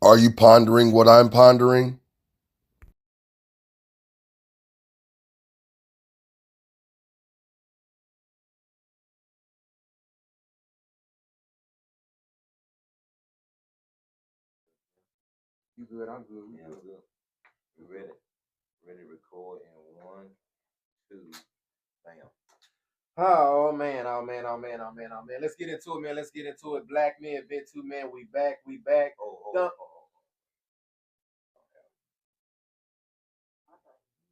Are you pondering what I'm pondering? You good? I'm good. Yeah, I'm good. We ready? Ready to record in 1, 2, bam. Oh man, oh man, oh man, oh man, oh man. Let's get into it, man. Let's get into it. Black men, BMVT, man. We back. We back. No,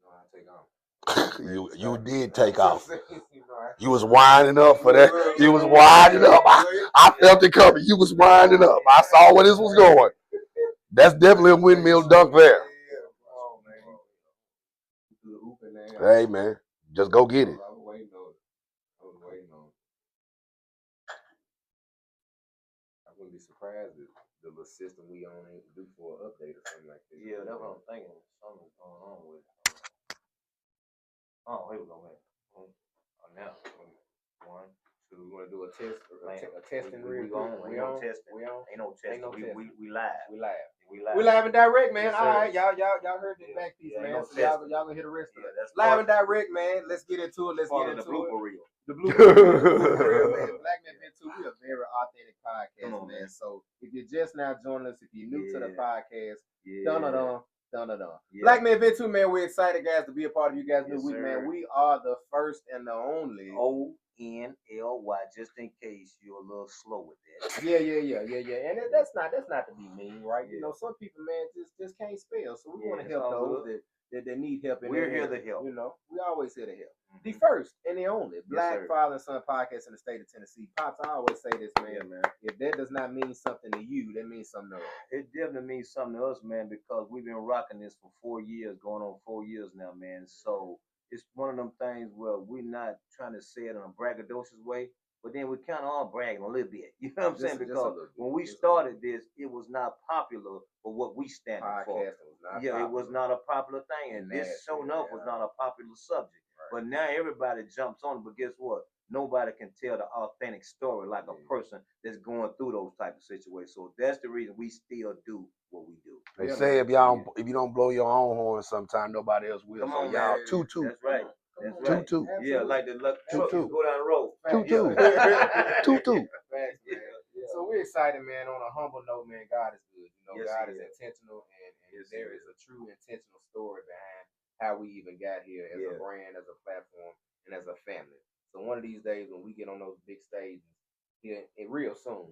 I take off. You did take off. You was winding up for that. You was winding up. I felt it coming. You was winding up. I saw where this was going. That's definitely a windmill dunk there. Hey man, just go get it. I was waiting on it. I wouldn't be surprised if the little system we on ain't due for an update or something like that. Yeah, that's what I'm thinking. Something's going on with it. Oh, here we go, man. Now, 1, 2. We want to do a test, a testing real quick. We on testing. Ain't no testing. We live. We live and direct, man. Yes, all right, y'all heard the back piece, man. So y'all gonna hear the rest of it. Live and direct, man. Let's get into it. Let's get into the blooper reel. The blooper reel, man. Black Men BMVT, we a very authentic podcast, man. So if you're just now joining us, if you're new to the podcast, dun. Black Men BMVT, man, we're excited, guys, to be a part of you guys' new week, man. We are the first and the only ONLY, just in case you're a little slow with that. Yeah. And that's not to be mean, right? You know, some people, man, just can't spell. So we want to help those that need help. We're here to help. You know, we always here to help. The first and the only Black Father and Son podcast in the state of Tennessee. Pops, I always say this, man. If that does not mean something to you, that means something to us. It definitely means something to us, man, because we've been rocking this for 4 years, going on 4 years now, man. So it's one of them things where we're not trying to say it in a braggadocious way, but then we kind of are bragging a little bit. You know what I'm saying? Because when we started this, it was not popular for what we stand for. It was not a popular thing, and this show enough was not a popular subject. Right. But now everybody jumps on it. But guess what? Nobody can tell the authentic story like a person that's going through those type of situations. So that's the reason we still do what we do. They say if you don't blow your own horn sometime, nobody else will. Come on, so y'all, toot. That's right. Toot. Yeah, like the truck go down the road. Toot. So we're excited, man. On a humble note, man, God is good. You know, God is intentional, and there is a true intentional story behind how we even got here as a brand, as a platform, and as a family. So one of these days when we get on those big stages, here real soon,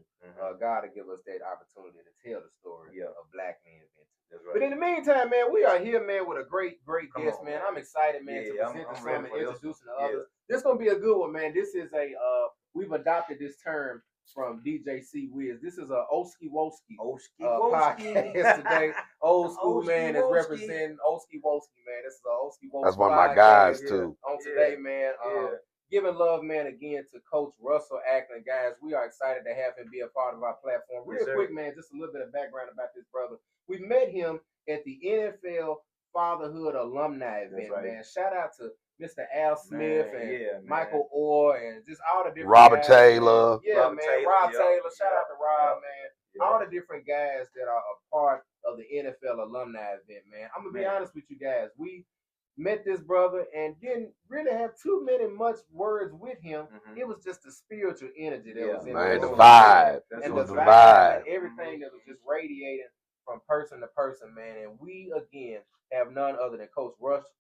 God will give us that opportunity to tell the story of Black Men BMVT. Right. But in the meantime, man, we are here, man, with a great guest, man. I'm excited, man, to present to some and introducing to others. This is gonna be a good one, man. This is we've adopted this term from DJ C Wiz. This is a Oski Woski podcast today. Old school man is representing Oski Woski, man. This is a Oski Woski. That's one of my guys too. On today, man. Giving love, man, again to Coach Russell Acklin. Guys, we are excited to have him be a part of our platform. Real quick, man, just a little bit of background about this brother. We met him at the NFL Fatherhood alumni event, man. Shout out to Mr. Al Smith and Michael Orr and just all the different Robert guys, Taylor. Man. Yeah, man. Rob Taylor. Shout out to Rob, man. All the different guys that are a part of the NFL alumni event, man. I'm going to be honest with you guys. We met this brother and didn't really have too much words with him. It was just the spiritual energy that was in the vibe. And the vibe and everything that was just radiating from person to person, man. And we, again, have none other than Coach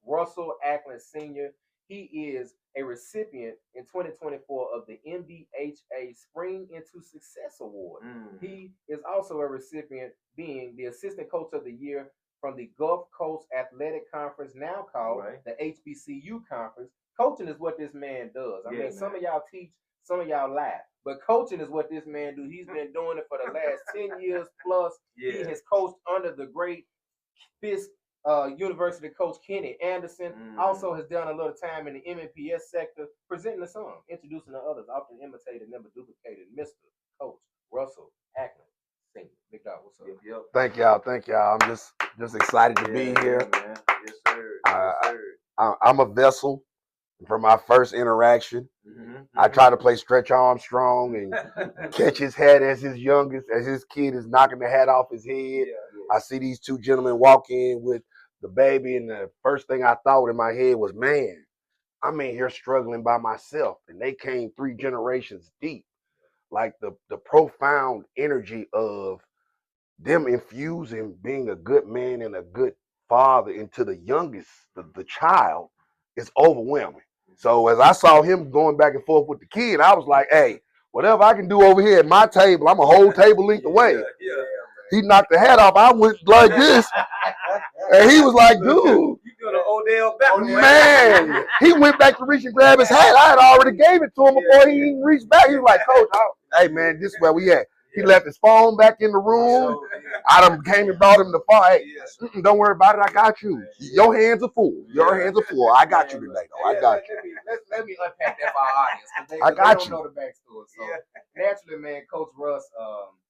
Russell Acklin Sr. He is a recipient in 2024 of the MBHA Spring Into Success Award. He is also a recipient being the Assistant Coach of the Year from the Gulf Coast Athletic Conference, now called the HBCU Conference. Coaching is what this man does. I mean, some of y'all teach, some of y'all laugh, but coaching is what this man do. He's been doing it for the last 10 years plus. He has coached under the great Fisk University coach Kenny Anderson. Also has done a little time in the MNPS sector, presenting the song, introducing the others, often imitated, never duplicated, Mr. Coach Russell Acklin Sr. Big dog, what's up? Thank y'all. I'm just excited to be here. Man. Yes, sir. I'm a vessel from my first interaction. I try to play Stretch Armstrong and catch his hat as his kid is knocking the hat off his head. I see these two gentlemen walk in with the baby, and the first thing I thought in my head was, man, I'm in here struggling by myself, and they came 3 generations deep. Like the profound energy of them infusing being a good man and a good father into the youngest, the child, is overwhelming. So as I saw him going back and forth with the kid, I was like, hey, whatever I can do over here at my table, I'm a whole table length away. He knocked the hat off. I went like this. And he was like, dude. You doing an Odell Beckham. Man, he went back to reach and grab his hat. I had already gave it to him before he even reached back. He was like, Coach, hey, man, this is where we at. He left his phone back in the room. I done came and brought him the phone. Hey, don't worry about it. I got you. Your hands are full. Your hands are full. I got you today, though. I got you. Let me unpack that for our audience. I got you. They don't know the backstory. So naturally, man, Coach Russ,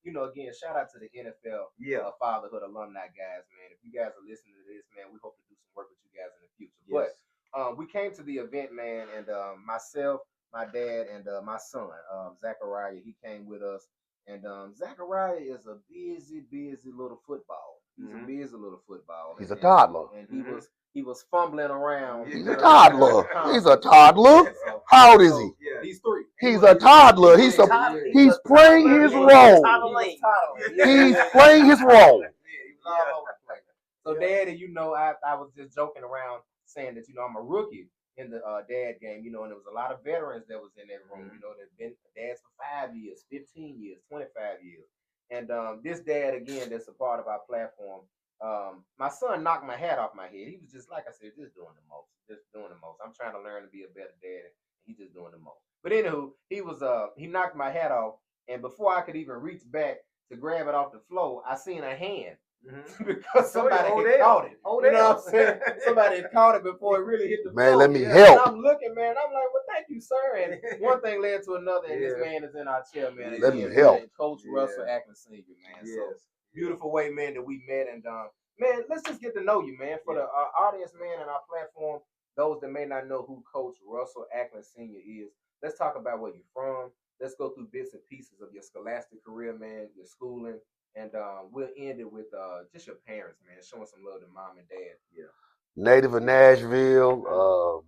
again, shout out to the NFL Fatherhood alumni guys, man. If you guys are listening to this, man, we hope to do some work with you guys in the future. Yes. But we came to the event, man, and myself, my dad, and my son, Zachariah, he came with us. And Zachariah is a busy little football. He's a busy little football. He's a toddler. And he was fumbling around. He's a toddler. He's a toddler. How old is he? He's 3. He's a toddler. He's playing his role. He's playing his role. So, Daddy, I was just joking around saying that, I'm a rookie in the dad game, and there was a lot of veterans that was in that room, that been dads for 5 years, 15 years, 25 years. And this dad, again, that's a part of our platform, my son knocked my hat off my head. He was just, like I said, just doing the most. I'm trying to learn to be a better dad. He's just doing the most. But anywho, he knocked my hat off, and before I could even reach back to grab it off the floor, I seen a hand. Because somebody had caught it. You know what I'm saying? Somebody had caught it before it really hit the floor. Man, let me help. And I'm looking, man. I'm like, well, thank you, sir. And one thing led to another, and this man is in our chair, man. Let me help. Coach Russell Acklin Sr, man. So beautiful way, man, that we met. And man, let's just get to know you, man. For the audience, man, and our platform, those that may not know who Coach Russell Acklin Sr is, let's talk about where you're from. Let's go through bits and pieces of your scholastic career, man, your schooling. And we'll end it with just your parents, man, showing some love to mom and dad. Yeah. Native of Nashville,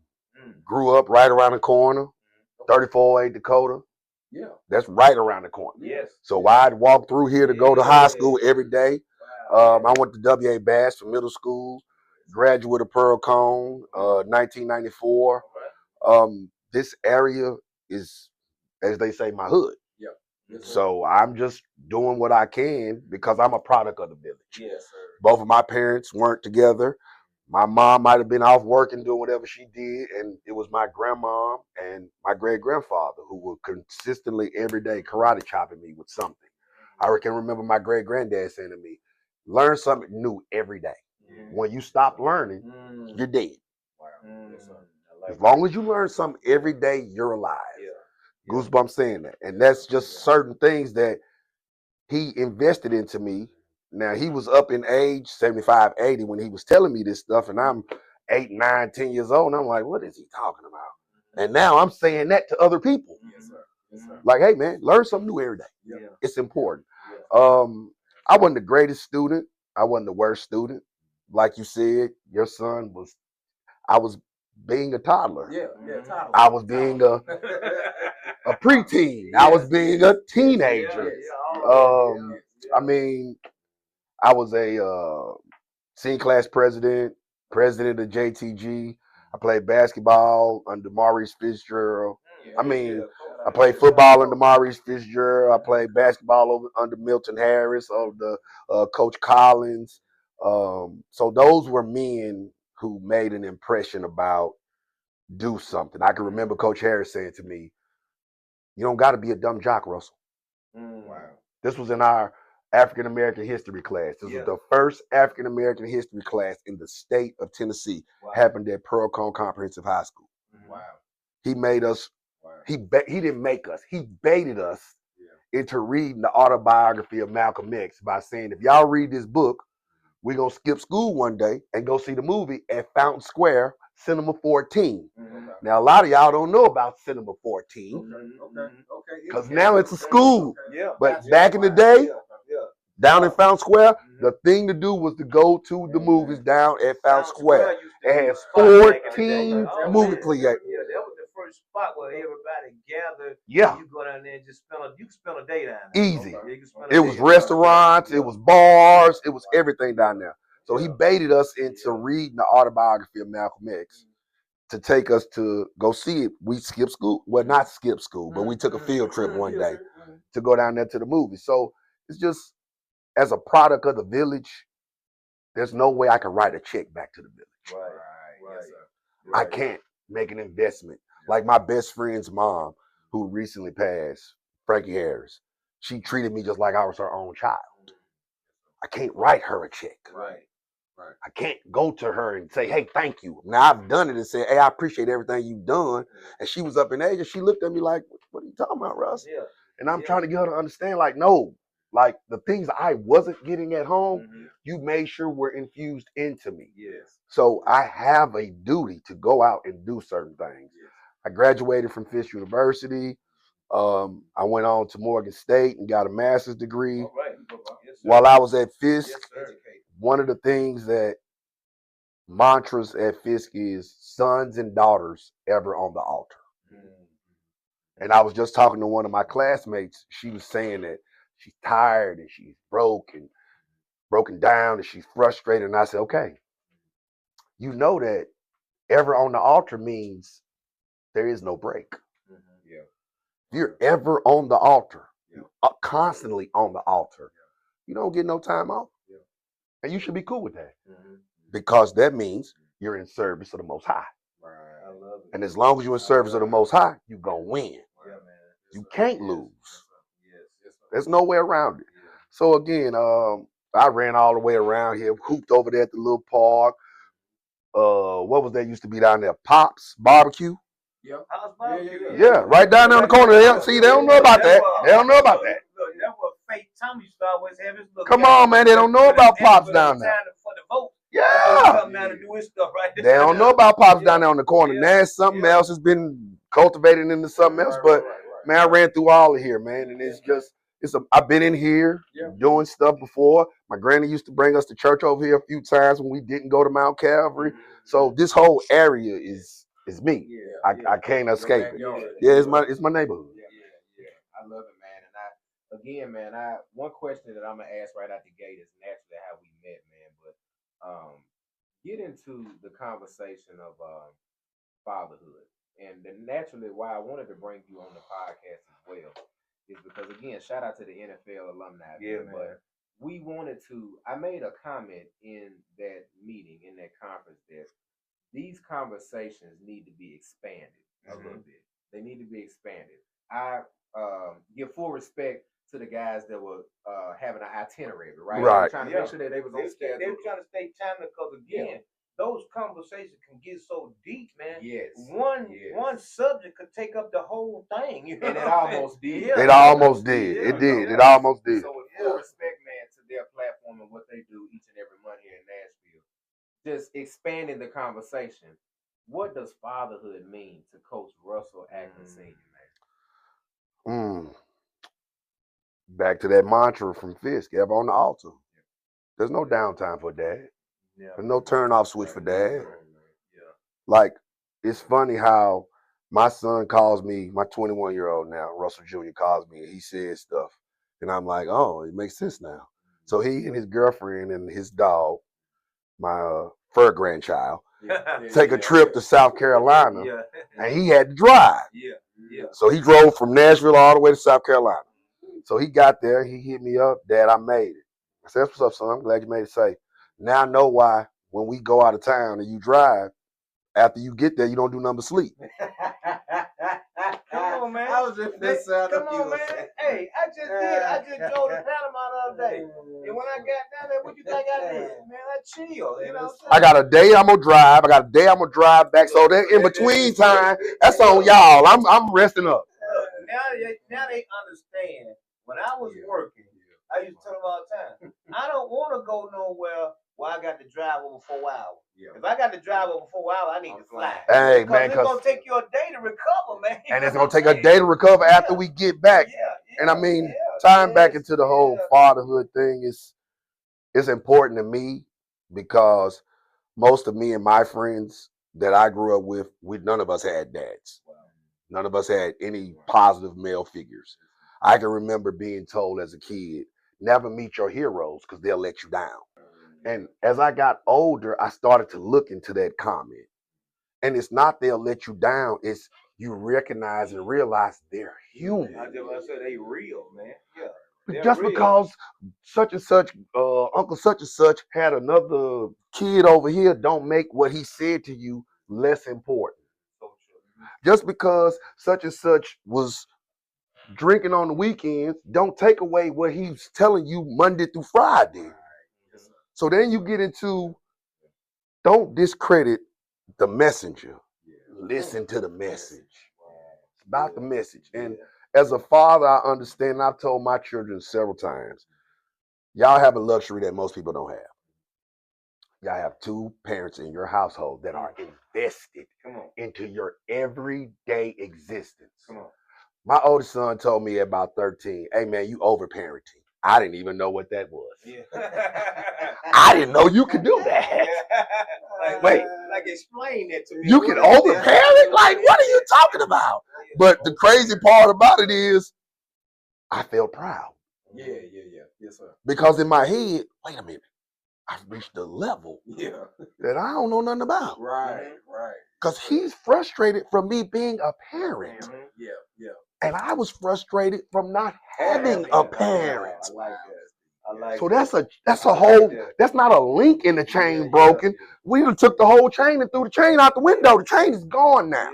grew up right around the corner, 3408 Dakota. Yeah. That's right around the corner. Yes. So I'd walk through here to go to high school every day. I went to W.A. Bass for middle school, graduate of Pearl Cone, 1994. This area is, as they say, my hood. So I'm just doing what I can because I'm a product of the village. Yes, sir. Both of my parents weren't together. My mom might have been off working, doing whatever she did, and it was my grandma and my great-grandfather who were consistently every day karate chopping me with something. I can remember my great-granddad saying to me, learn something new every day. When you stop learning, you're dead. Wow. Yes, sir. As long as you learn something every day, you're alive. Goosebumps saying that. And that's just certain things that he invested into me. Now, he was up in age, 75, 80, when he was telling me this stuff, and I'm 8, 9, 10 years old, and I'm like, what is he talking about? And now I'm saying that to other people. Yes, sir. Yes, sir. Like, hey, man, learn something new every day. Yeah. It's important. I wasn't the greatest student. I wasn't the worst student. Like you said, your son was, I was being a toddler. Toddler. I was being a preteen. I was being a teenager. I mean, I was a senior class president of JTG. I played basketball under Maurice Fitzgerald. I played football under Maurice Fitzgerald. I played basketball under Milton Harris, under Coach Collins. So those were men who made an impression about do something. I can remember Coach Harris saying to me, you don't got to be a dumb jock, Russell. Wow. This was in our African-American history class. This was the first African-American history class in the state of Tennessee. Happened at Pearl Cone Comprehensive High School. Wow. He made us, he didn't make us, he baited us into reading the autobiography of Malcolm X by saying, if y'all read this book, we're going to skip school one day and go see the movie at Fountain Square, Cinema 14. Now, a lot of y'all don't know about Cinema 14. Okay. Because now it's a school. But back in the day, Down in Fountain Square, the thing to do was to go to the movies down at Fountain Square. It has 14 movie theaters. Yeah, that was the first spot where everybody gathered. Yeah. You go down there and just you can spend a day down there. Easy. Okay. It was restaurants, it was bars, it was everything down there. So he baited us into reading the autobiography of Malcolm X to take us to go see it. We skipped school. Well, not skip school, but we took a field trip one day to go down there to the movie. So it's just, as a product of the village, there's no way I can write a check back to the village. Right. Yes, sir. I can't make an investment. Like my best friend's mom, who recently passed, Frankie Harris, she treated me just like I was her own child. I can't write her a check. Right. I can't go to her and say, hey, thank you. Now I've done it and said, hey, I appreciate everything you've done. And she was up in age and she looked at me like, what are you talking about, Russ? Yeah. And I'm trying to get her to understand, like, no, like the things I wasn't getting at home, you made sure were infused into me. Yes. So I have a duty to go out and do certain things. Yes. I graduated from Fisk University. I went on to Morgan State and got a master's degree. All right. Yes, while I was at Fisk, yes, one of the things that mantras at Fisk is sons and daughters ever on the altar. And I was just talking to one of my classmates. She was saying that she's tired and she's broken down and she's frustrated. And I said, okay, you know that ever on the altar means there is no break. Yeah. If you're ever on the altar, constantly on the altar, you don't get no time off. Yeah. And you should be cool with that. Because that means you're in service of the Most High. Right. I love it. And as long as you're in service of the Most High, you're going to win. Yeah, man. You can't lose. Yes. There's no way around it. So again, I ran all the way around here, hooped over there at the little park. What was that used to be down there? Pops Barbecue. Yeah. Pops Barbecue. Yeah, right down there on the corner. They don't know about that. They don't know about that. Look, that's what Fake Tommy used to always have his little. Come on, man. They don't know about Pops down there. For the vote. Yeah. Come down and do his stuff right there. They don't know about Pops down there on the corner. Now something else has been cultivated into something else. But man, I ran through all of here, man, and it's just. I've been in here doing stuff before. My granny used to bring us to church over here a few times when we didn't go to Mount Calvary. So this whole area is me. I can't escape it. Yeah, it's my neighborhood. Yeah. I love it, man. And one question that I'm gonna ask right out the gate is naturally how we met, man. But get into the conversation of fatherhood, and then naturally why I wanted to bring you on the podcast as well. Is because, again, shout out to the NFL alumni. Yeah, man. But we wanted to, I made a comment in that meeting, in that conference, that these conversations need to be expanded a little bit. They need to be expanded. I give full respect to the guys that were having an itinerary, right? They were trying to make sure that they was on schedule. They were trying to stay timely because, again, those conversations can get so deep, man. Yes. One subject could take up the whole thing. You know and it almost did. It almost did. It did. It almost did. So with full respect, man, to their platform and what they do each and every month here in Nashville, just expanding the conversation. What does fatherhood mean to Coach Russell Acklin Sr., man? Back to that mantra from Fisk, ever on the altar. There's no downtime for dad. There's no turn off switch for dad. Like, it's funny how my son calls me, my 21-year-old now, Russell Jr. calls me and he says stuff. And I'm like, oh, it makes sense now. So he and his girlfriend and his dog, my fur grandchild, take a trip to South Carolina and he had to drive. So he drove from Nashville all the way to South Carolina. So he got there, he hit me up, Dad, I made it. I said, what's up, son? I'm glad you made it safe. Now I know why when we go out of town and you drive, after you get there, you don't do nothing but sleep. Come on, man. I was just come on, man. Hey, I just drove to Panama the other day. And when I got down there, what you think I did? Man, I chill. You know what I'm saying? I got a day I'm gonna drive. I got a day I'm gonna drive back. So that in between time, that's on y'all. I'm resting up. Now they understand. When I was working, I used to tell them all the time, I don't want to go nowhere where I got to drive over 4 hours. If I got to drive over 4 hours, I need to fly. Hey, man, it's going to take you a day to recover, man. And it's going to take a day to recover after we get back. And I mean, tying back into the whole fatherhood thing is important to me because most of me and my friends that I grew up with, none of us had dads. None of us had any positive male figures. I can remember being told as a kid, never meet your heroes because they'll let you down. And as I got older, I started to look into that comment. And it's not they'll let you down, it's you recognize and realize they're human. I said they real, man. Yeah. Just real. Because such and such, Uncle such and such had another kid over here, don't make what he said to you less important. Just because such and such was drinking on the weekends, don't take away what he's telling you Monday through Friday. So then you get into, don't discredit the messenger. Listen to the message. It's about the message. And as a father, I understand, I've told my children several times, y'all have a luxury that most people don't have. Y'all have two parents in your household that are invested into your everyday existence. My oldest son told me at about 13, hey man, you over-parenting. I didn't even know what that was. Yeah. I didn't know you could do that. Wait. Like explain that to me. You can over-parent? Like, what are you talking about? But the crazy part about it is, I felt proud. Yeah. Yes, sir. Because in my head, wait a minute, I've reached a level that I don't know nothing about. Right. Because he's frustrated from me being a parent. Yeah. And I was frustrated from not having a parent. I like that. So that's a whole, that's not a link in the chain broken. We done took the whole chain and threw the chain out the window. The chain is gone now.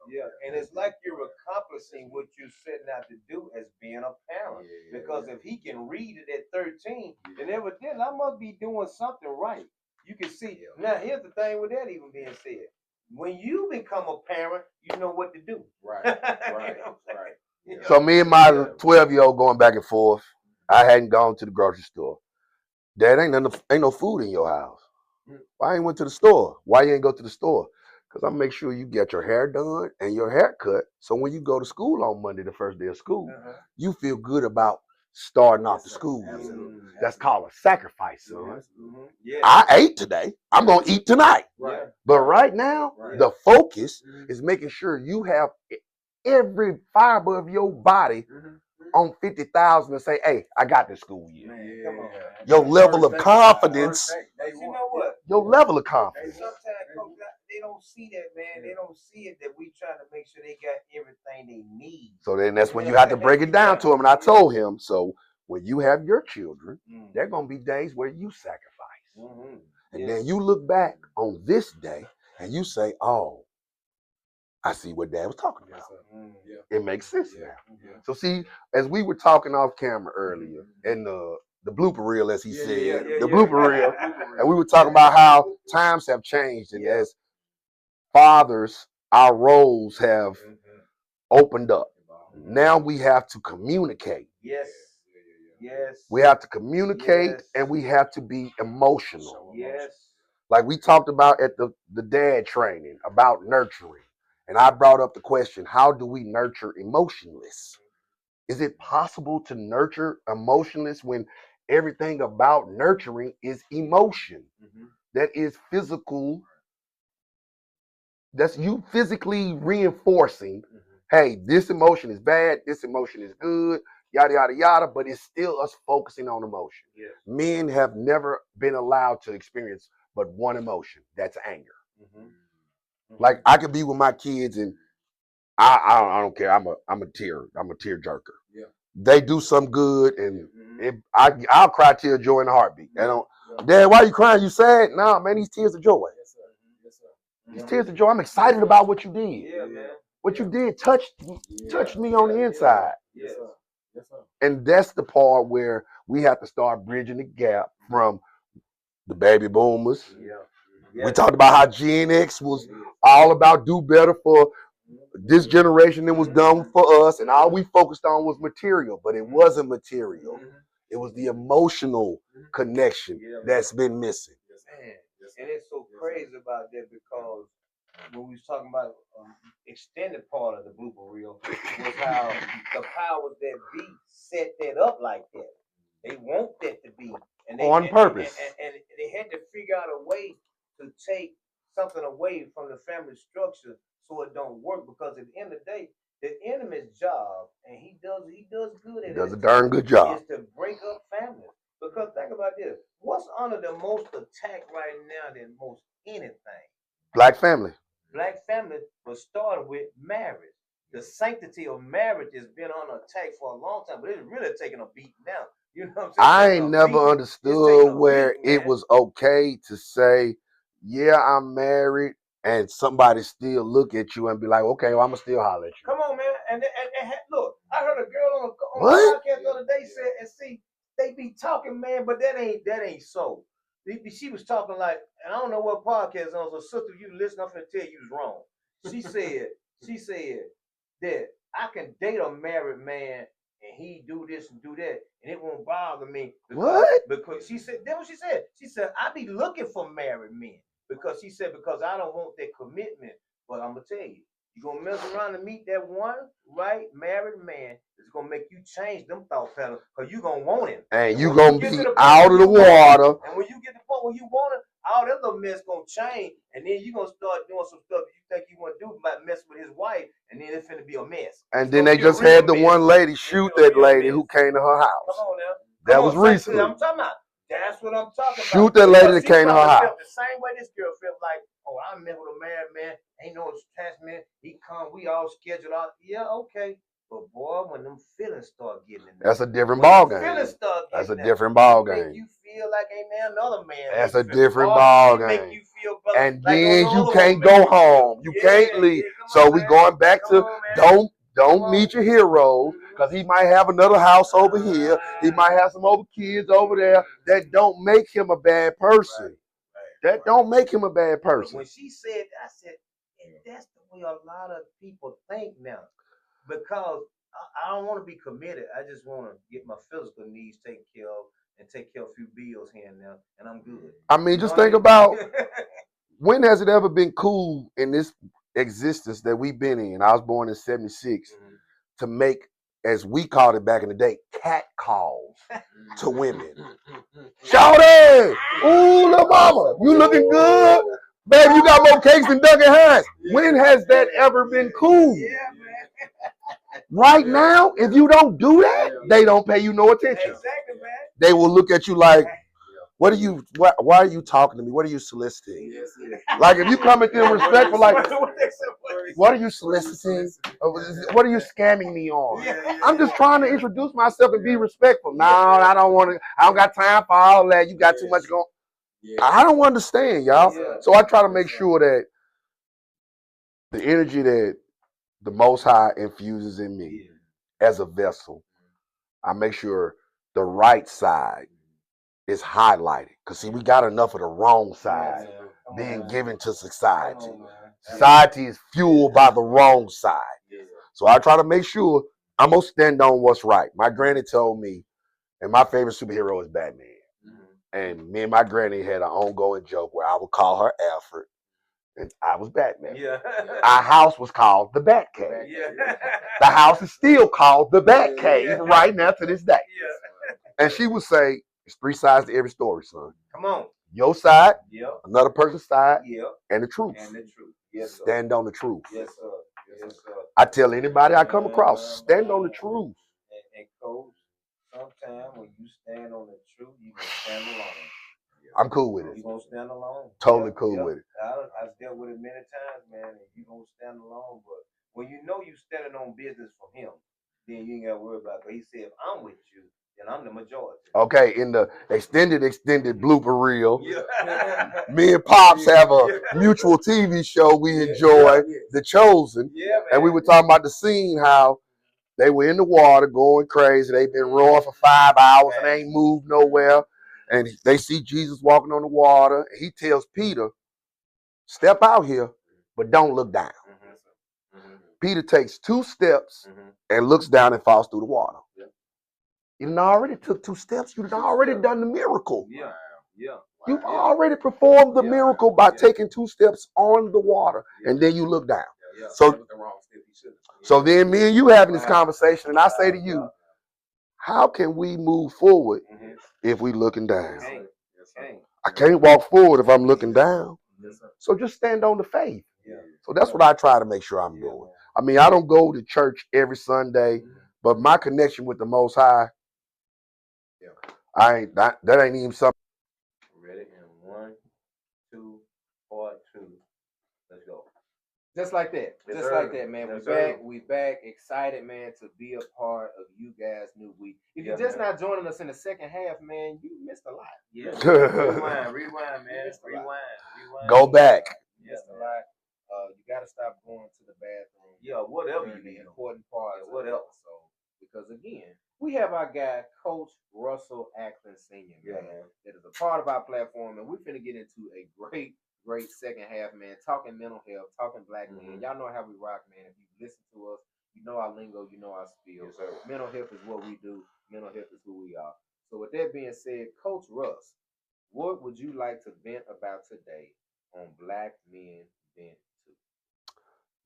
Yeah, and it's like you're accomplishing what you're setting out to do as being a parent. Because if he can read it at 13, then evidently I must be doing something right. You can see. Now, here's the thing with that even being said. When you become a parent, you know what to do. Right. So me and my 12-year-old going back and forth. I hadn't gone to the grocery store. Dad, ain't no food in your house. Why ain't went to the store? Why you ain't go to the store? Because I make sure you get your hair done and your hair cut. So when you go to school on Monday, the first day of school, you feel good about starting off the school year. That's called a sacrifice, son. I ate today. I'm going to eat tonight. But right now, the focus is making sure you have every fiber of your body on 50,000 and say, hey, I got this school year. Come on. Your level of confidence. You know what? Your level of confidence. Sometimes they don't see that, man. They don't see it that we trying to make sure they got everything they need. So then that's when you have to break it down to him. And I told him, so when you have your children, there are going to be days where you sacrifice. And then you look back on this day and you say, oh, I see what Dad was talking about. It makes sense now. So see, as we were talking off camera earlier, and the blooper reel, as he said, the blooper reel, and we were talking about how times have changed, and as fathers, our roles have opened up. Now we have to communicate. Yes. We have to communicate, and we have to be emotional. Yes. Like we talked about at the dad training about nurturing. And I brought up the question, how do we nurture emotionless? Is it possible to nurture emotionless when everything about nurturing is emotion? That is physical. That's you physically reinforcing, hey, this emotion is bad, this emotion is good, yada, yada, yada, but it's still us focusing on emotion. Men have never been allowed to experience but one emotion, that's anger. Like I could be with my kids and I don't care. I'm a tear jerker. They do some good and I'll cry tear of joy in a heartbeat. Dad, why are you crying? You sad? Nah, man, these tears of joy. These tears of joy. I'm excited about what you did. What you did touched me on the inside. And that's the part where we have to start bridging the gap from the baby boomers. We talked about how Gen X was all about do better for this generation than was done for us, and all we focused on was material, but it wasn't material. It was the emotional connection that's been missing. And it's so crazy about that because when we was talking about extended part of the blooper reel was how the powers that be set that up like that. They want that to be, and they on purpose, and they had to figure out a way to take something away from the family structure so it don't work. Because at the end of the day, the enemy's job, and he does good at it. He does a darn good job. Is to break up families. Because think about this: what's under the most attack right now than most anything? Black family. Black family was started with marriage. The sanctity of marriage has been on attack for a long time, but it's really taking a beat now. You know what I'm saying? I ain't never understood where it was okay to say, yeah, I'm married, and somebody still look at you and be like, okay, well, I'm going to still holler at you. Come on, man. And look, I heard a girl on the podcast the other day said, and see, they be talking, man, but that ain't so. She was talking like, and I don't know what podcast on, so sister, you listen, I'm finna tell you was wrong. She said that I can date a married man and he do this and do that, and it won't bother me. Because she said, that's what she said. She said, I be looking for married men. Because she said, because I don't want that commitment. But I'm going to tell you, you're going to mess around and meet that one right married man. It's going to make you change them thought patterns because you're going to want him. And you're going to be out of the water. And when you get to the point where you want it, all that little mess going to change. And then you're going to start doing some stuff you think you want to do, about mess with his wife. And then it's going to be a mess. And then they just had the one lady shoot that lady who came to her house. Come on now. That was recently. I'm talking about. That's what I'm talking about. Shoot that lady that came to her house. The same way this girl felt like, oh, I met with a married man. Ain't no attachment. He come. We all scheduled out. Yeah, okay. But boy, when them feelings start getting in there, that's a different ball game. That's a different ball game. Make you feel like ain't there another man. That's a different ball game. Make you feel and like then you can't go home. You can't leave. So we going back to don't meet your heroes, because he might have another house over here. He might have some other kids over there. That don't make him a bad person. That don't make him a bad person. When she said, I said, that's the way a lot of people think now. Because I don't want to be committed. I just want to get my physical needs taken care of and take care of a few bills here and there, and I'm good. I mean, just think about, when has it ever been cool in this existence that we've been in? I was born in 76 to make, as we called it back in the day, cat calls to women. Shawty! Ooh, little mama, you looking good? Baby, you got more cakes than Duncan Hines. When has that ever been cool? Right now, if you don't do that, they don't pay you no attention. Exactly, man. They will look at you like, why are you talking to me? What are you soliciting? Like, if you come at them respectful, like, what are you soliciting? What are you scamming me on? I'm just trying to introduce myself and be respectful. No, I don't want to. I don't got time for all that. You got too much going. I don't understand, y'all. So I try to make sure that the energy that the Most High infuses in me as a vessel, I make sure the right side is highlighted. Because, see, we got enough of the wrong side being given to society. Society is fueled by the wrong side. So I try to make sure I'm going to stand on what's right. My granny told me, and my favorite superhero is Batman. And me and my granny had an ongoing joke where I would call her Alfred, and I was Batman. Our house was called the Batcave. The house is still called the Batcave right now to this day. And she would say, "There's three sides to every story, son. Come on. Your side, another person's side, and the truth. Stand on the truth." Yes, sir. Yes, sir. I tell anybody I come across, stand on the truth. And coach, sometimes when you stand on the truth, you can stand alone. I'm cool with it. You gonna stand alone? Totally cool with it. I've dealt with it many times, man. And you gonna stand alone, but when you know you standing on business from him, then you ain't gotta worry about it. But he said, if I'm with you, then I'm the majority. Okay, in the extended blooper reel, me and Pops have a mutual TV show we enjoy, The Chosen. And we were talking about the scene, how they were in the water going crazy. They've been rowing for 5 hours and they ain't moved nowhere. And they see Jesus walking on the water. And he tells Peter, step out here, but don't look down. Peter takes 2 steps and looks down and falls through the water. You done already took 2 steps. You done already done the miracle. You've already performed the miracle by taking 2 steps on the water, and then you look down. So then me and you having this conversation, and I say to you, how can we move forward if we looking down? I can't walk forward if I'm looking down. So just stand on the faith. So that's what I try to make sure I'm doing. I mean, I don't go to church every Sunday, but my connection with the Most High, that ain't even something. Ready? And 1, 2, part 2. Let's go. Just like that. Just like that, man. We back. Excited, man, to be a part of you guys' new week. If you're just not joining us in the second half, man, you missed a lot. Yeah. Rewind, man. Rewind. Go back. You missed a lot. You got to stop going to the bathroom. Yeah, whatever you need. Important part. Yeah, whatever. So, because again, we have our guy, Coach Russell Acklin Sr. Man, that is a part of our platform, and we're finna get into a great second half, man. Talking mental health, talking black men. Y'all know how we rock, man. If you listen to us, you know our lingo, you know our spiel. Yes, mental health is what we do. Mental health is who we are. So with that being said, Coach Russ, what would you like to vent about today on Black Men Vent 2?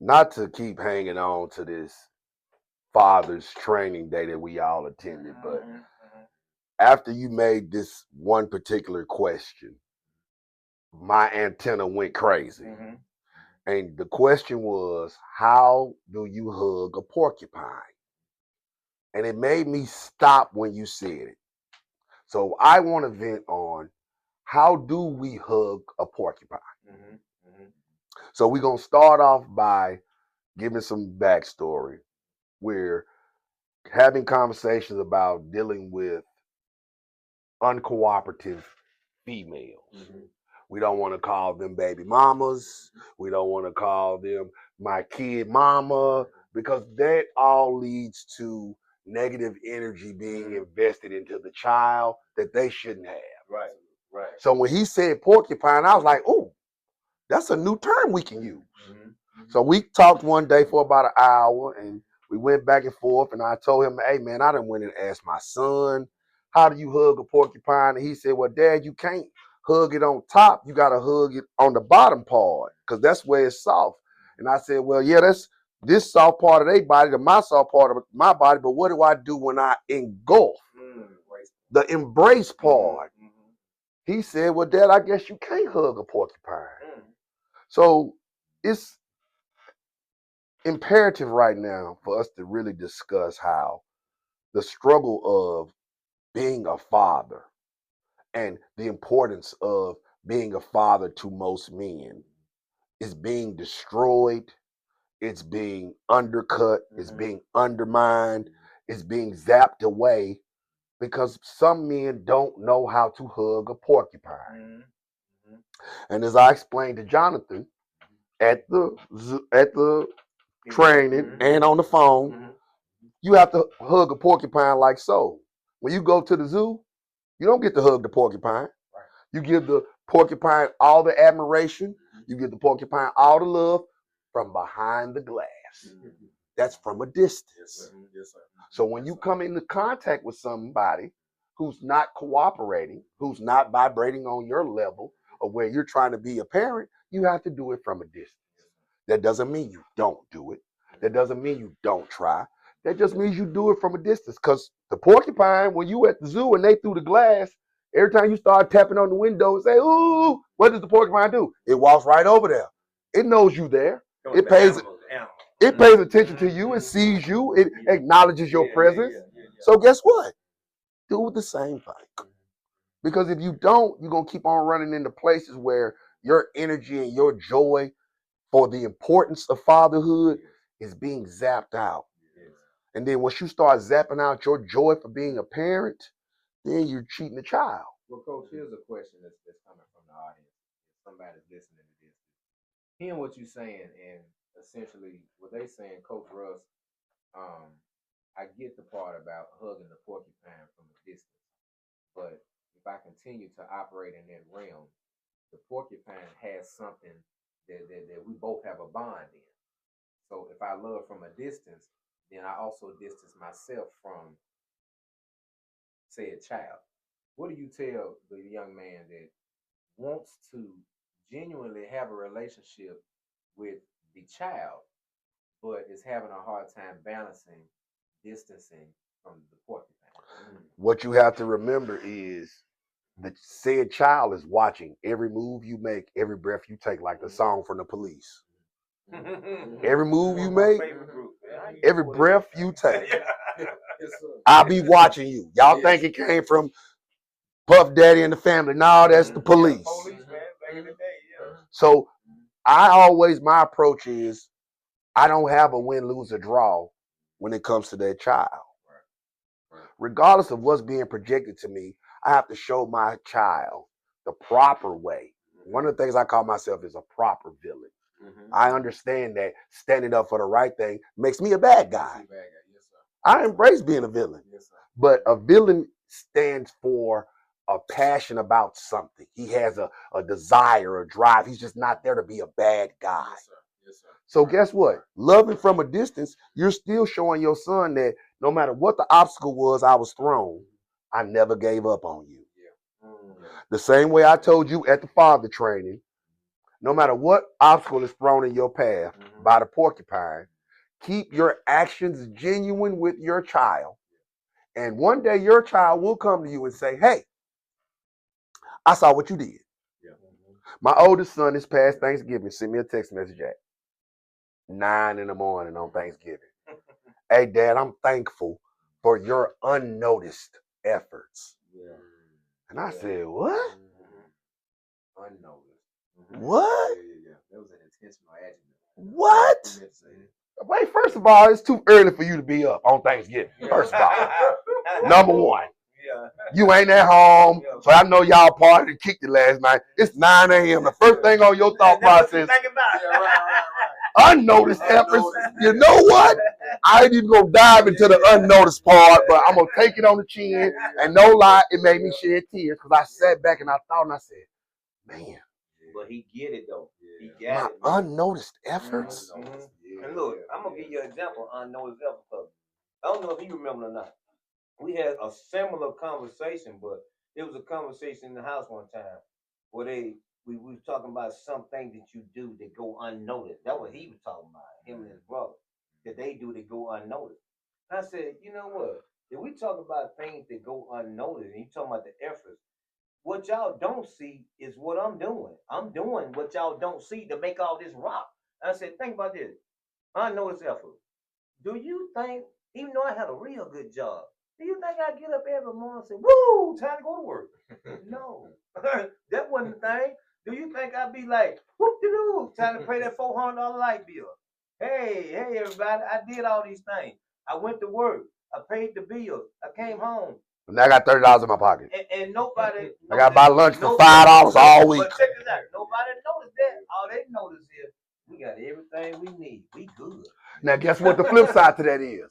Not to keep hanging on to this Father's Training Day that we all attended, but after you made this one particular question, my antenna went crazy. And the question was, how do you hug a porcupine? And it made me stop when you said it. So I want to vent on, how do we hug a porcupine? So we're going to start off by giving some backstory. We're having conversations about dealing with uncooperative females. We don't want to call them baby mamas. We don't want to call them my kid mama, because that all leads to negative energy being invested into the child that they shouldn't have. Right. So when he said porcupine, I was like, oh, that's a new term we can use. So we talked one day for about an hour, and we went back and forth, and I told him, hey, man, I done went and asked my son, how do you hug a porcupine? And he said, well, Dad, you can't hug it on top. You got to hug it on the bottom part, because that's where it's soft. And I said, well, yeah, that's this soft part of their body, my soft part of my body, but what do I do when I engulf the embrace part? He said, well, Dad, I guess you can't hug a porcupine. So it's imperative right now for us to really discuss how the struggle of being a father and the importance of being a father to most men is being destroyed, it's being undercut, it's being undermined, it's being zapped away because some men don't know how to hug a porcupine. And as I explained to Jonathan at the training and on the phone, you have to hug a porcupine like so. When you go to the zoo, you don't get to hug the porcupine. You give the porcupine all the admiration. You give the porcupine all the love from behind the glass. That's from a distance. So when you come into contact with somebody who's not cooperating, who's not vibrating on your level of where you're trying to be a parent, you have to do it from a distance. That doesn't mean you don't do it. That doesn't mean you don't try. That just means you do it from a distance. Because the porcupine, when you at the zoo and they threw the glass, every time you start tapping on the window and say, ooh, what does the porcupine do? It walks right over there. It knows you there. It pays attention to you. It sees you. It acknowledges your presence. So guess what? Do the same thing. Because if you don't, you're going to keep on running into places where your energy and your joy for the importance of fatherhood is being zapped out. And then once you start zapping out your joy for being a parent, then you're cheating the child. Well, Coach, here's a question that's coming from the audience. Somebody's listening to this. Hearing what you're saying, and essentially what they saying, Coach Russ, I get the part about hugging the porcupine from a distance. But if I continue to operate in that realm, the porcupine has something that we both have a bond in. So if I love from a distance, then I also distance myself from said child. What do you tell the young man that wants to genuinely have a relationship with the child, but is having a hard time balancing, distancing from the porcupine. What you have to remember is the said child is watching every move you make, every breath you take, like the song from the Police. Every move you make, every breath you take, I'll be watching you. Y'all think it came from Puff Daddy and the Family? No, that's the Police. So my approach is I don't have a win, lose, or draw when it comes to that child. Regardless of what's being projected to me, I have to show my child the proper way. One of the things I call myself is a proper villain. I understand that standing up for the right thing makes me a bad guy. I embrace being a villain. But a villain stands for a passion about something. He has a desire, a drive. He's just not there to be a bad guy. So guess what? Loving from a distance, you're still showing your son that no matter what the obstacle was I was thrown, I never gave up on you. The same way I told you at the father training, no matter what obstacle is thrown in your path by the porcupine, keep your actions genuine with your child. And one day your child will come to you and say, hey, I saw what you did. My oldest son this past Thanksgiving sent me a text message at 9 in the morning on Thanksgiving. Hey, Dad, I'm thankful for your unnoticed efforts. And I said, what? Unnoticed. What? That was an intentional adjective. What? Wait, first of all, it's too early for you to be up on Thanksgiving. First of all. Number one. You ain't at home, so I know y'all partied and kicked it last night. It's 9 a.m. The first thing on your thought process, unnoticed efforts. You know what? I ain't even gonna dive into the unnoticed part, but I'm gonna take it on the chin. And no lie, it made me shed tears because I sat back and I thought and I said, man. But he get it though. He got it. Unnoticed efforts. And look, I'm gonna give you an example of unnoticed efforts. I don't know if you remember or not. We had a similar conversation, but it was a conversation in the house one time where we was talking about something that you do that go unnoticed. That's what he was talking about, him and his brother, that they do that go unnoticed. And I said, you know what? If we talk about things that go unnoticed, and you talking about the efforts, what y'all don't see is what I'm doing. I'm doing what y'all don't see to make all this rock. And I said, think about this. Unnoticed effort. Do you think, even though I had a real good job, do you think I get up every morning and say, woo, time to go to work? No. That wasn't the thing. Do you think I'd be like, whoop-de-doo, time to pay that $400 light bill? Hey, everybody, I did all these things. I went to work. I paid the bills. I came home. Now I got $30 in my pocket. And nobody. I got to buy lunch for $5 all week. But check this out. Nobody noticed that. All they noticed is we got everything we need. We good. Now, guess what the flip side to that is?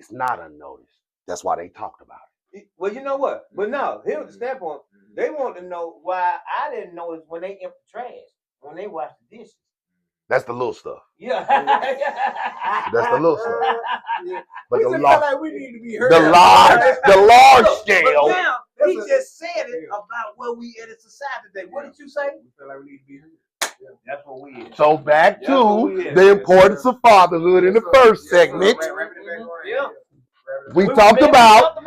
It's not unnoticed. That's why they talked about it. Well, you know what? But no, here's the standpoint. They want to know why I didn't notice when they empty trash, when they wash the dishes. That's the little stuff. Yeah. That's the little stuff. Yeah. But we the feel like we need to be heard. The large scale. But now, he just said it about where we in society today. What did you say? We feel like we need to be heard. Yeah. That's what we is. So back to the importance of fatherhood in the first segment. Yeah. We talked about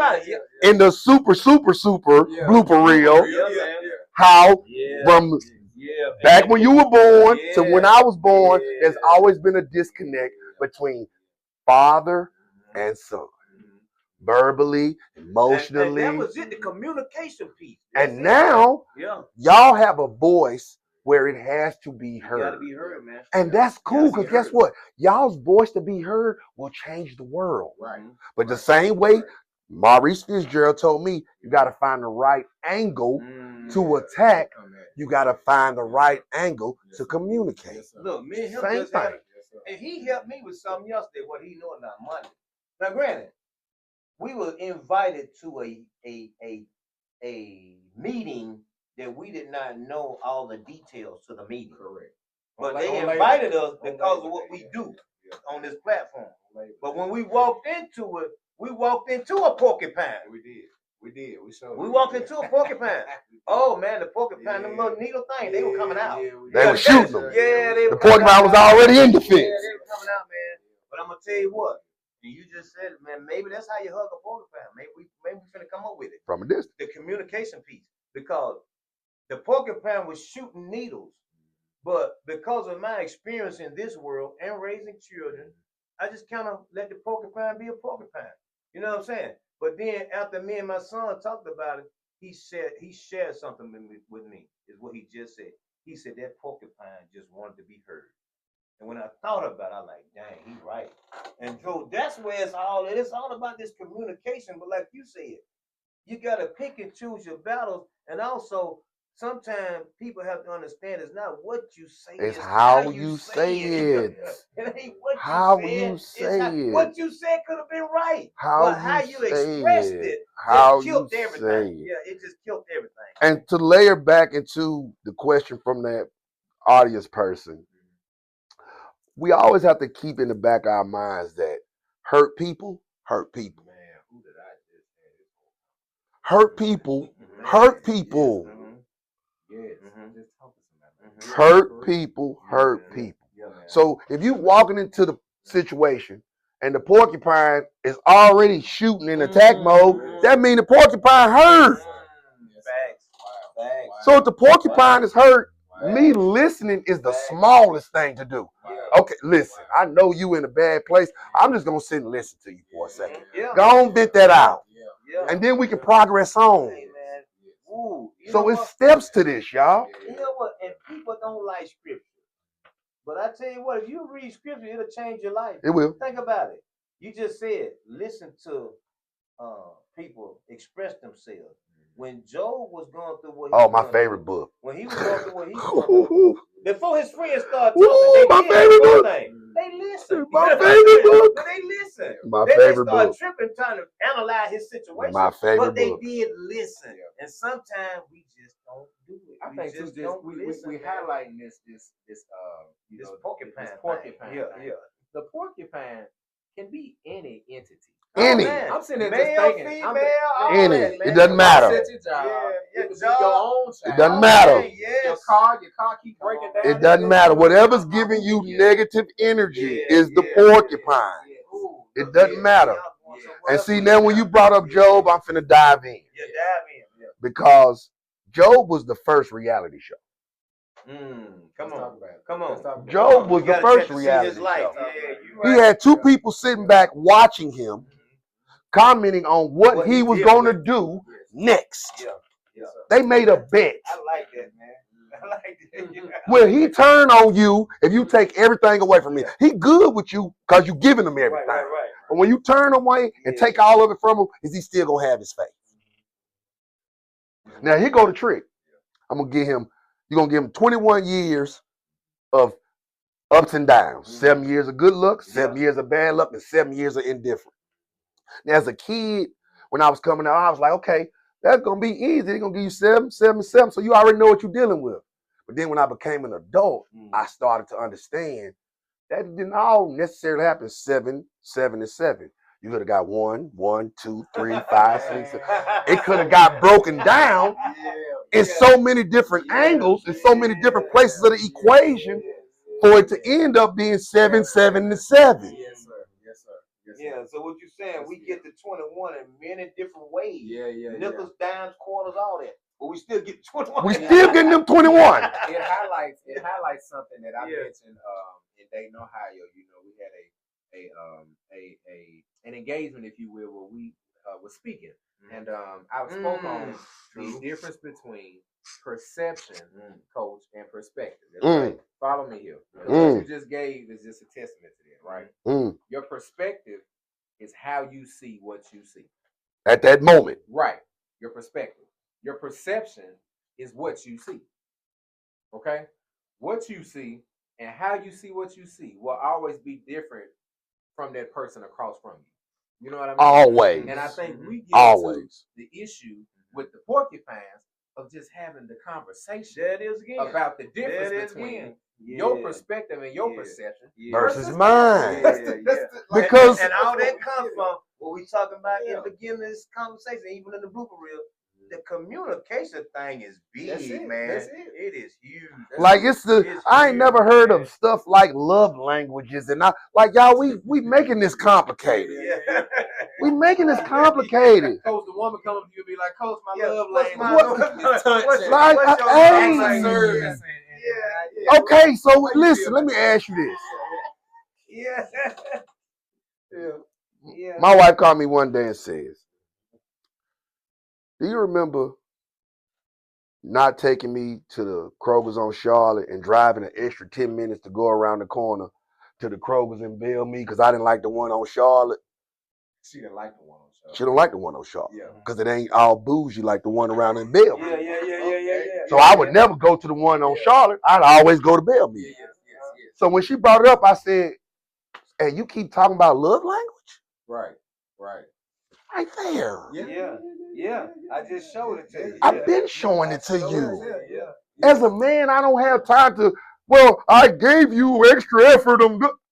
in the super blooper reel how from back when you were born to when I was born, there's always been a disconnect between father and son. Verbally, emotionally. And that was it, the communication piece. And now, y'all have a voice where it has to be heard. You gotta be heard, man. And that's cool, because guess what? Y'all's voice to be heard will change the world. Right. But the same way Maurice Fitzgerald told me, you got to find the right angle to attack. You got to find the right angle to communicate. Look, me and him just had, and he helped me with something yesterday, what he knew about Monday. Now, granted, we were invited to a meeting that we did not know all the details to the meeting. Correct. But they invited us because of what we do on this platform. But when we walked into it, we walked into a porcupine. We did. We did. We walked into a porcupine. Oh man, the porcupine, them little needle things, they were coming out. They were shooting them. Yeah, they were. The porcupine was already in defense. Yeah, they were coming out, man. But I'm gonna tell you what. You just said, man, maybe that's how you hug a porcupine. Maybe we finna come up with it. From a distance. The communication piece. Because the porcupine was shooting needles. But because of my experience in this world and raising children, I just kind of let the porcupine be a porcupine. You know what I'm saying? But then after me and my son talked about it, he shared something with me, is what he just said. He said that porcupine just wanted to be heard. And when I thought about it, I was like, dang, he's right. And so that's where it's all about this communication. But like you said, you got to pick and choose your battles. And also, sometimes people have to understand it's not what you say, it's how you say it. It ain't what how you say it. What you said could have been right. How you expressed it how just killed you everything. Say it. Yeah, it just killed everything. And to layer back into the question from that audience person, we always have to keep in the back of our minds that hurt people hurt people. Man, who did I just say? Hurt people hurt people. Yes. Just talk to somebody. Hurt people hurt people. Yeah, so if you walking into the situation and the porcupine is already shooting in attack mode, that means the porcupine hurt. Facts. So if the porcupine is hurt, me listening is the smallest thing to do. Okay, listen, I know you in a bad place. I'm just going to sit and listen to you for a second. Go on, bit that out. And then we can progress on. So it's steps to this, y'all. You know what? And people don't like scripture. But I tell you what, if you read scripture, it'll change your life. It will. Think about it. You just said, listen to people express themselves. When Job was going through what he was my favorite book. When he was going through what he was going through, before his friends started talking, my favorite book. They listened. My favorite book. But they listened. My favorite book. They started tripping, trying to analyze his situation. My favorite but they book. did listen. And sometimes we just don't do it. I think we highlighting this porcupine. Yeah. The porcupine can be any entity. Any. I'm sitting there male, just thinking. Female, any. It doesn't matter. It could be your own child. It doesn't matter. Your car keep breaking down. It doesn't matter. Whatever's giving you negative energy is the porcupine. It doesn't matter. And see, now when you brought up Job, I'm finna dive in. Yeah, dive in. Because Job was the first reality show. Come on. Job was the first reality show. He had two people sitting back watching him, commenting on what he was going to do next. They made a bet. I like that, man. I like that. Will he turn on you if you take everything away from him? He good with you because you're giving him everything. Right. But when you turn away and take all of it from him, is he still going to have his faith? Now, here go the trick. You're going to give him 21 years of ups and downs. 7 years of good luck, 7 years of bad luck, and 7 years of indifference. Now, as a kid, when I was coming out, I was like, okay, that's going to be easy. They're going to give you 7, 7, 7, so you already know what you're dealing with. But then when I became an adult, I started to understand that didn't all necessarily happen 7, 7, and 7. You could have got 1, 1, 2, 3, 5, 6, 7. It could have got broken down in so many different angles, in so many different places of the equation for it to end up being 7, 7, and 7. Yes, sir. Yeah, so what you're saying, we get to 21 in many different ways. Nickels, dimes, quarters, all that. But we still get 21. We still getting them 21. It highlights something that I mentioned in Dayton, Ohio. You know, we had an engagement, if you will, where we were speaking. And I spoke on the difference between perception, coach, and perspective. Right? Follow me here. What you just gave is just a testament to that, right? Your perspective is how you see what you see. At that moment. Right. Your perspective. Your perception is what you see. Okay? What you see and how you see what you see will always be different from that person across from you. You know what I mean? Always. And I think we get to the issue with the porcupines of just having the conversation about the difference between your perspective and your perception versus mine. Because and all that comes from what we talking about in the beginning of this conversation, even in the blooper reel. The communication thing is big, man. That's it. It is huge. Like I ain't never heard of stuff like love languages, and y'all, we making this complicated. Yeah. We making this complicated. Coach, the woman comes to you and be like, Coach, my love language. Okay, so listen, let me ask you this. Yeah. My wife called me one day and says, do you remember not taking me to the Kroger's on Charlotte and driving an extra 10 minutes to go around the corner to the Kroger's in Bellmead because I didn't like the one on Charlotte? She didn't like the one on Charlotte. She don't like the one on Charlotte. Yeah. Because it ain't all bougie like the one around in Bellmead. Yeah. So I would never go to the one on Charlotte. I'd always go to Bellmead. Yes. So when she brought it up, I said, hey, you keep talking about love language? Right. Right there. Yeah. I just showed it to you. I've been showing it to you. Yeah. As a man, I don't have time to, well, I gave you extra effort.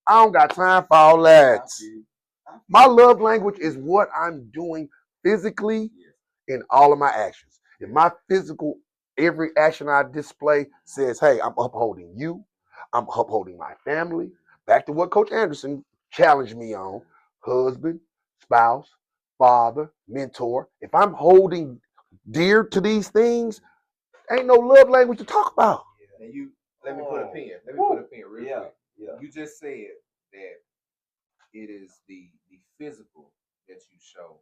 I don't got time for all that. My love language is what I'm doing physically in all of my actions. If my physical, every action I display says, hey, I'm upholding you, I'm upholding my family. Back to what Coach Anderson challenged me on, husband, spouse, father, mentor. If I'm holding dear to these things, ain't no love language to talk about. And let me put a pin. Real quick. Yeah. You just said that it is the physical that you show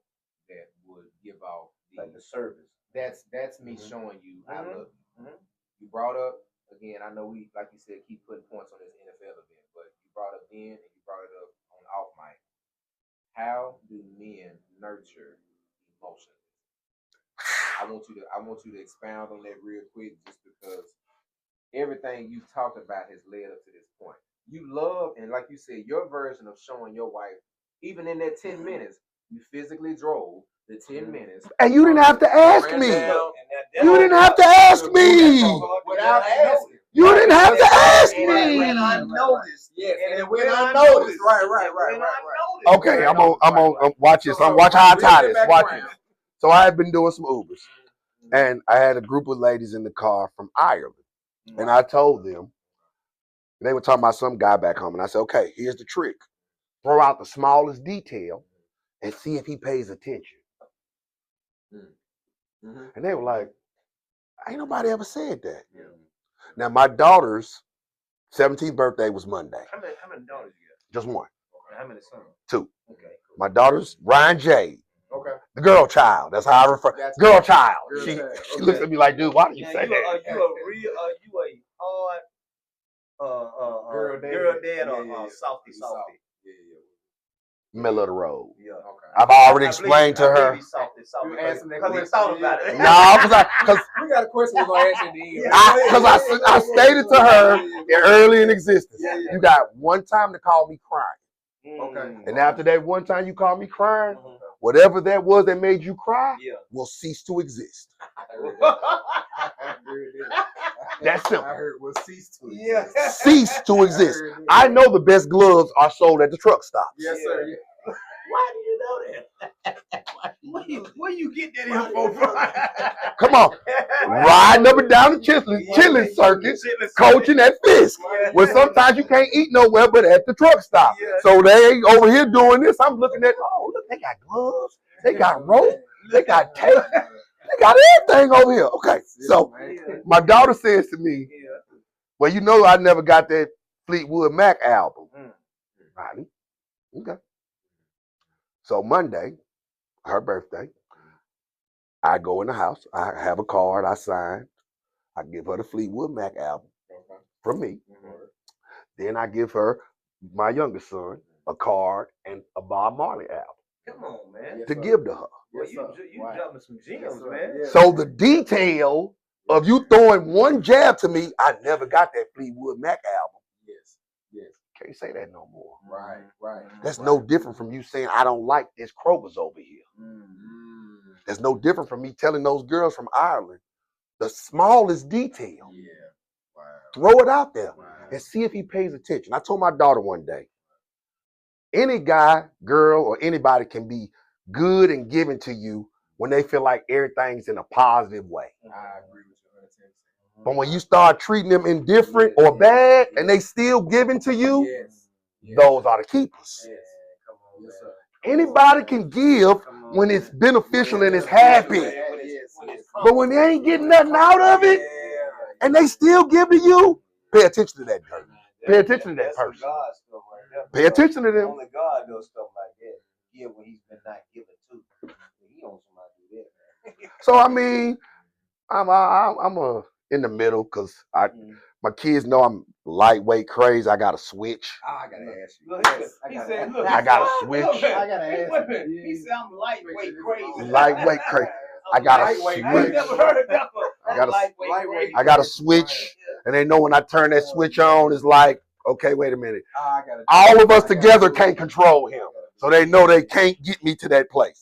that would give off the service. That's me showing you I love you. You brought up again. I know we, like you said, keep putting points on this NFL event, but you brought up then and you brought it up on off mic. How do men nurture emotions? I want you to expound on that real quick, just because everything you talked about has led up to this point. You love, and like you said, your version of showing your wife, even in that 10 minutes, you physically drove the 10 minutes. And you didn't have to ask me. You didn't have to ask me. Without asking. You didn't have to ask me. When I noticed. Yes, and when I noticed. Right. Okay, I'm on. Watch this. Watch how I tie this. Watch this. So I had been doing some Ubers, and I had a group of ladies in the car from Ireland, and I told them, they were talking about some guy back home, and I said, okay, here's the trick: throw out the smallest detail and see if he pays attention. And they were like, ain't nobody ever said that. Now my daughter's 17th birthday was Monday. How many daughters you got? Just one. Okay. How many sons? 2. Okay. Cool. My daughter's Ryan J. Okay. The girl child. That's how I refer. Girl child. She looks at me like, dude, why do you say that? Are you a hard girl dad or softy? Middle of the road. Yeah. Okay. I've already explained to her. Softy. Because he thought about it. No, because we got a question we're gonna ask you in the end. Because I stated to her early in existence, you got one time to call me crying. Okay. And after that one time you call me crying, whatever that was that made you cry will cease to exist. That's simple. I heard will cease to exist. Cease to exist. I know the best gloves are sold at the truck stops. Yes, sir. Yeah. Why do you know that? Where you get that info from? Come on. Riding up and down the chilling circuit, coaching at Fisk. Where sometimes you can't eat nowhere but at the truck stop. So they over here doing this. I'm looking at, oh, look, they got gloves. They got rope. They got tape. They got everything over here. Okay. So my daughter says to me, well, you know I never got that Fleetwood Mac album. Right? Okay. So Monday, her birthday, I go in the house. I have a card I sign. I give her the Fleetwood Mac album from me. Then I give her, my youngest son, a card and a Bob Marley album. Come on, man. To give to her. Well, you dropping some gems, man. So the detail of you throwing one jab to me, I never got that Fleetwood Mac album. Yes. Can't say that no more. Right. That's no different from you saying, I don't like this Kroger's over here. That's no different from me telling those girls from Ireland the smallest detail. Yeah. Wow. Throw it out there and see if he pays attention. I told my daughter one day, Any guy, girl, or anybody can be good and giving to you when they feel like everything's in a positive way. I agree with you 110%. But when you start treating them indifferent or bad and they still giving to you, those are the keepers. Yes. Come on, yes, sir. Anybody can give when it's beneficial and it's happy. But when they ain't getting nothing out of it and they still give to you, pay attention to that person. Pay attention to that person. Pay attention to them. Only God does stuff like that. Give when he's been not given to. He don't somebody do that. So I mean, I'm in the middle because my kids know I'm lightweight crazy. I got to switch. I gotta ask you. He said, look, I got to switch. I gotta ask you. He said, I'm lightweight crazy. Lightweight crazy. I got to switch. I ain't never heard of that one. I got to switch. And they know when I turn that switch on, it's like, okay, wait a minute. All of us together can't control him. So they know they can't get me to that place.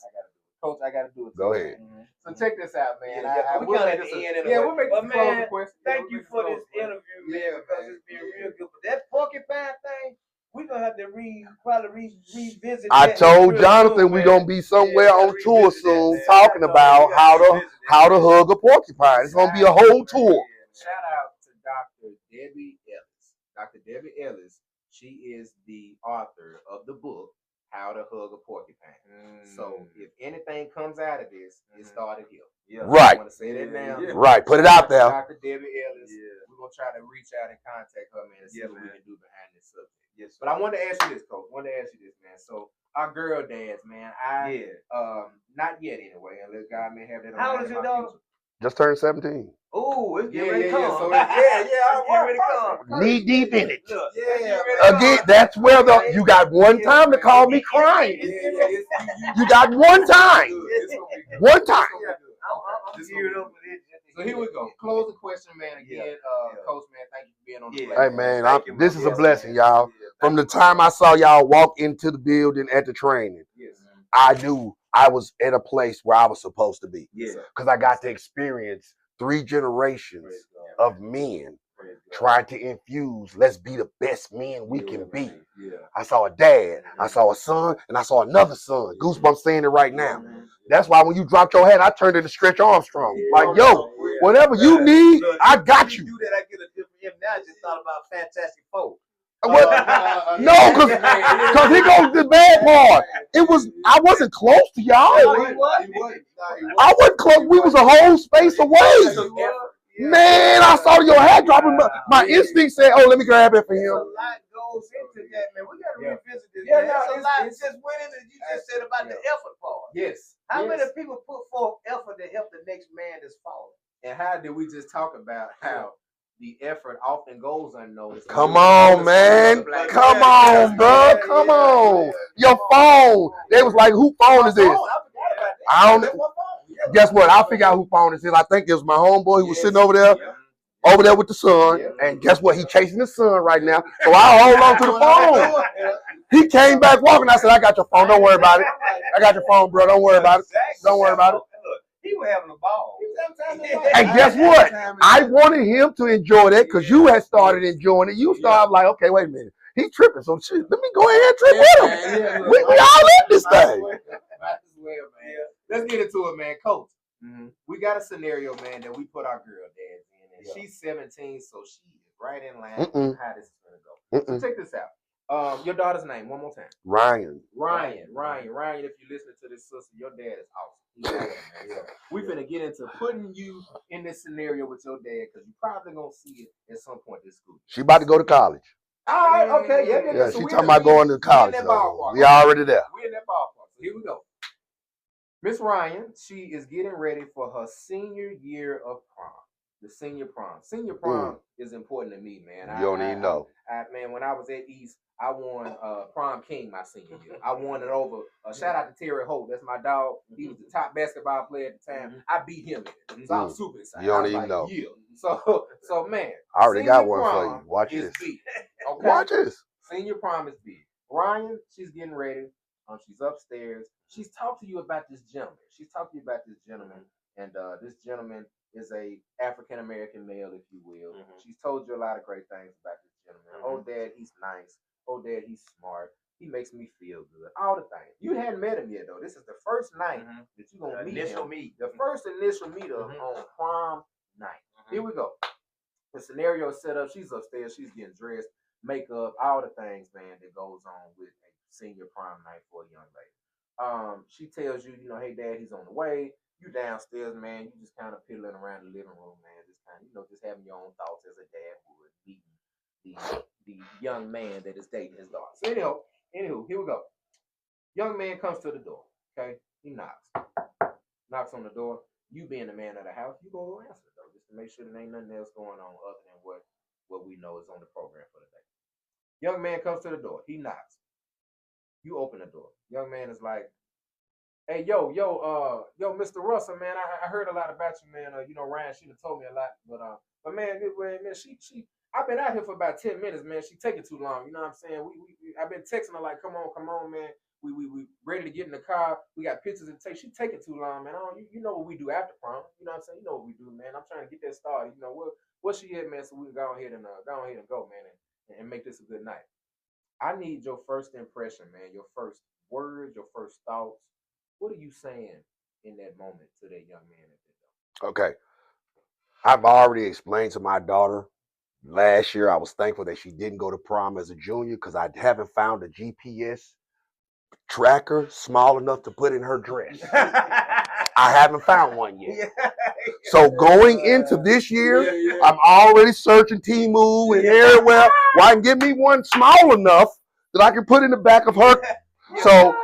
Coach, I gotta do it. Go ahead. So check this out, man. We'll make this we'll make this man, question. thank you for this interview, man, because it's been real good. But that porcupine thing, we're gonna have to revisit. I told Jonathan we're gonna be somewhere on tour soon talking about how to hug a porcupine. It's gonna be a whole tour. Shout out to Dr. Debbie Ellis. Dr. Debbie Ellis, she is the author of the book How to Hug a Porcupine. So if anything comes out of this, it started here. Yeah. Right. I want to say that now. Yeah. Right. Put it out there. Dr. Debbie Ellis. Yeah. We're gonna try to reach out and contact her, man, and see what we can do behind this subject. Yes. But I wanted to ask you this, Coach. Man. So our girl dads, man. Not yet anyway, unless God may have that. How old is your daughter? Just turned 17. Oh, it's getting ready to come. So ready to come. Knee deep in it. Look, Again, that's where you got one time to call me crying. You got one time. One time. I'm geared up for this. So here we go. Close the question, man. Again, Coach, man, thank you for being on the Hey, man, this is a blessing, y'all. From the time I saw y'all walk into the building at the training, I knew I was at a place where I was supposed to be. Because I got to experience 3 generations of men trying to infuse, let's be the best men we can be. I saw a dad, I saw a son, and I saw another son. Goosebumps saying it right now. That's why when you dropped your head, I turned into Stretch Armstrong. Like, yo, whatever you need, I got you. Do that, I get a different now. I just thought about Fantastic Four. No, because he goes to the bad part. I wasn't close to y'all. I wasn't close. We was a whole space away. Man, I saw your hat dropping. My instinct said, "Oh, let me grab it for him." A lot goes into that, man. We got to revisit this. Yeah, a lot just went into. You just said about the effort part. Yes. How many people put forth effort to help the next man that's falling? And how did we just talk about how the effort often goes unnoticed? Come on, man. Come on, bro. Come on. Your phone. They was like, who phone is this? I don't know. Guess what? I'll figure out who phone this is. I think it was my homeboy who was sitting over there with the son. And guess what? He chasing the son right now. So I'll hold on to the phone. He came back walking. I said, I got your phone. Don't worry about it. I got your phone, bro. Don't worry about it. Don't worry about it. He was having a ball. And guess what? I wanted him to enjoy that because you had started enjoying it. You started like, okay, wait a minute. He's tripping. So shit, let me go ahead and trip with him. We all in this thing. Let's get into it, man. Coach, we got a scenario, man, that we put our girl dads in. And she's 17, so she is right in line with how this is going to go. So check this out. Your daughter's name, one more time. Ryan. If you're listening to this, sister, your dad is awesome. We finna get into putting you in this scenario with your dad because you're probably gonna see it at some point in school. She about to go to college. All right, okay, yeah. So she talking about going to college. We already there. We in that ballpark. So here we go. Miss Ryan, she is getting ready for her senior year of prom. The senior prom. Senior prom is important to me, man. You don't even know. Man, when I was at East, I won prom king my senior year. I won it over. Shout out to Terry Holt. That's my dog. He was the top basketball player at the time. I beat him in it. So I'm super excited. You don't even know. Yeah. So man. I already got one for you. Watch this. Big, okay? Watch this. Senior prom is big. Ryan, she's getting ready. She's upstairs. She's talked to you about this gentleman. And this gentleman is a African American male, if you will. She's told you a lot of great things about this gentleman. Oh, dad, he's nice. Oh, dad, he's smart. He makes me feel good. All the things. You hadn't met him yet though. This is the first night that you're gonna meet him. The first initial meetup on prom night. Here we go. The scenario set up. She's upstairs. She's getting dressed, makeup, all the things, man, that goes on with a senior prom night for a young lady. She tells you, you know, hey, Dad, he's on the way. You downstairs, man. You just kind of piddling around the living room, man. Just kind of, you know, just having your own thoughts as a dad would, meeting the young man that is dating his daughter. So anywho, here we go. Young man comes to the door. Okay, he knocks on the door. You being the man of the house, you go answer the door just to make sure there ain't nothing else going on other than what we know is on the program for the day. Young man comes to the door. He knocks. You open the door. Young man is like, hey, yo, Mr. Russell, man, I heard a lot about you, man. You know, Ryan, she done told me a lot, but man, she I've been out here for about 10 minutes, man. She taking too long. You know what I'm saying? I've been texting her like, come on, man. We ready to get in the car. We got pictures to take. She taking too long, man. You know what we do after prom. You know what I'm saying? You know what we do, man. I'm trying to get that started. You know what she at, man, so we can go ahead and go, man, and make this a good night. I need your first impression, man. Your first words, your first thoughts. What are you saying in that moment to that young man at that door? Okay. I've already explained to my daughter last year I was thankful that she didn't go to prom as a junior because I haven't found a GPS tracker small enough to put in her dress. I haven't found one yet. So going into this year, I'm already searching Temu and everywhere where I can get me one small enough that I can put in the back of her. So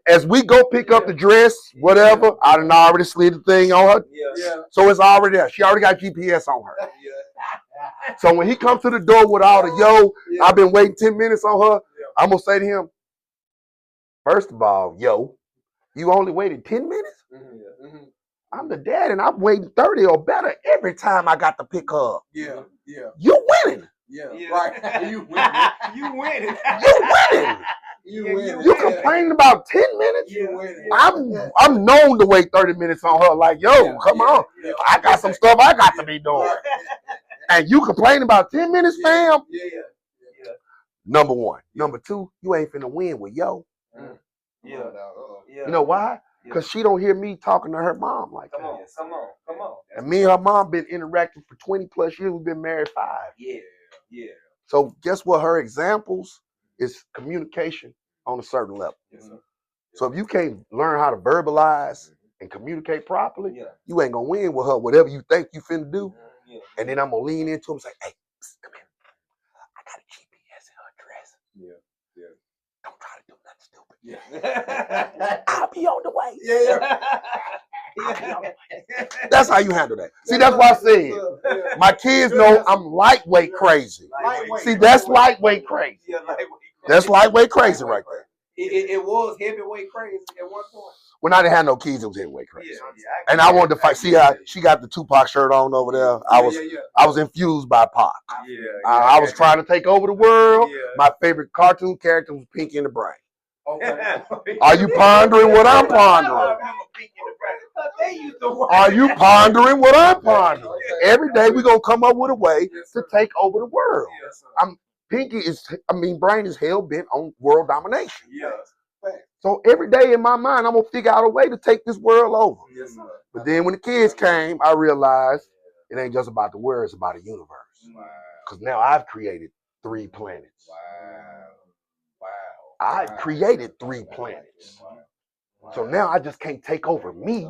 as we go pick up the dress, whatever, I done already slid the thing on her. So it's already there. She already got GPS on her. So when he comes to the door with all the I've been waiting 10 minutes on her, I'm going to say to him, first of all, you only waited 10 minutes? I'm the dad and I'm waiting 30 or better every time I got to pick her up. You winning. Right. You winning. You winning. You complaining about 10 minutes? I'm known to wait 30 minutes on her like, come on. I got some stuff I got to be doing. And you complaining about 10 minutes, fam? Number one. Number two, you ain't finna win with You know why? Because she don't hear me talking to her mom like that. Come on. And me and her mom been interacting for 20 plus years. We've been married 5. So guess what? Her examples is communication on a certain level. So if you can't learn how to verbalize and communicate properly, you ain't gonna win with her, whatever you think you finna do. And then I'm gonna lean into him and say, hey, come here. I got a GPS in her dress. Don't try to do nothing stupid. I'll be on the way. That's how you handle that. See, that's why I said my kids know I'm lightweight crazy. See, that's lightweight crazy. That's lightweight crazy right there. It was heavyweight crazy at one point. When I didn't have no kids, it was heavyweight crazy. And I wanted to fight. See how she got the Tupac shirt on over there? I was infused by Pac. I was trying to take over the world. My favorite cartoon character was Pinky and the Brain. Are you pondering what I'm pondering? Are you pondering what I'm pondering? Every day we're going to come up with a way to take over the world. Brain is hell bent on world domination. So every day in my mind, I'm going to figure out a way to take this world over. But then when the kids came, I realized it ain't just about the world, it's about the universe. Because now I've created 3 planets. I created 3 planets. So now I just can't take over me.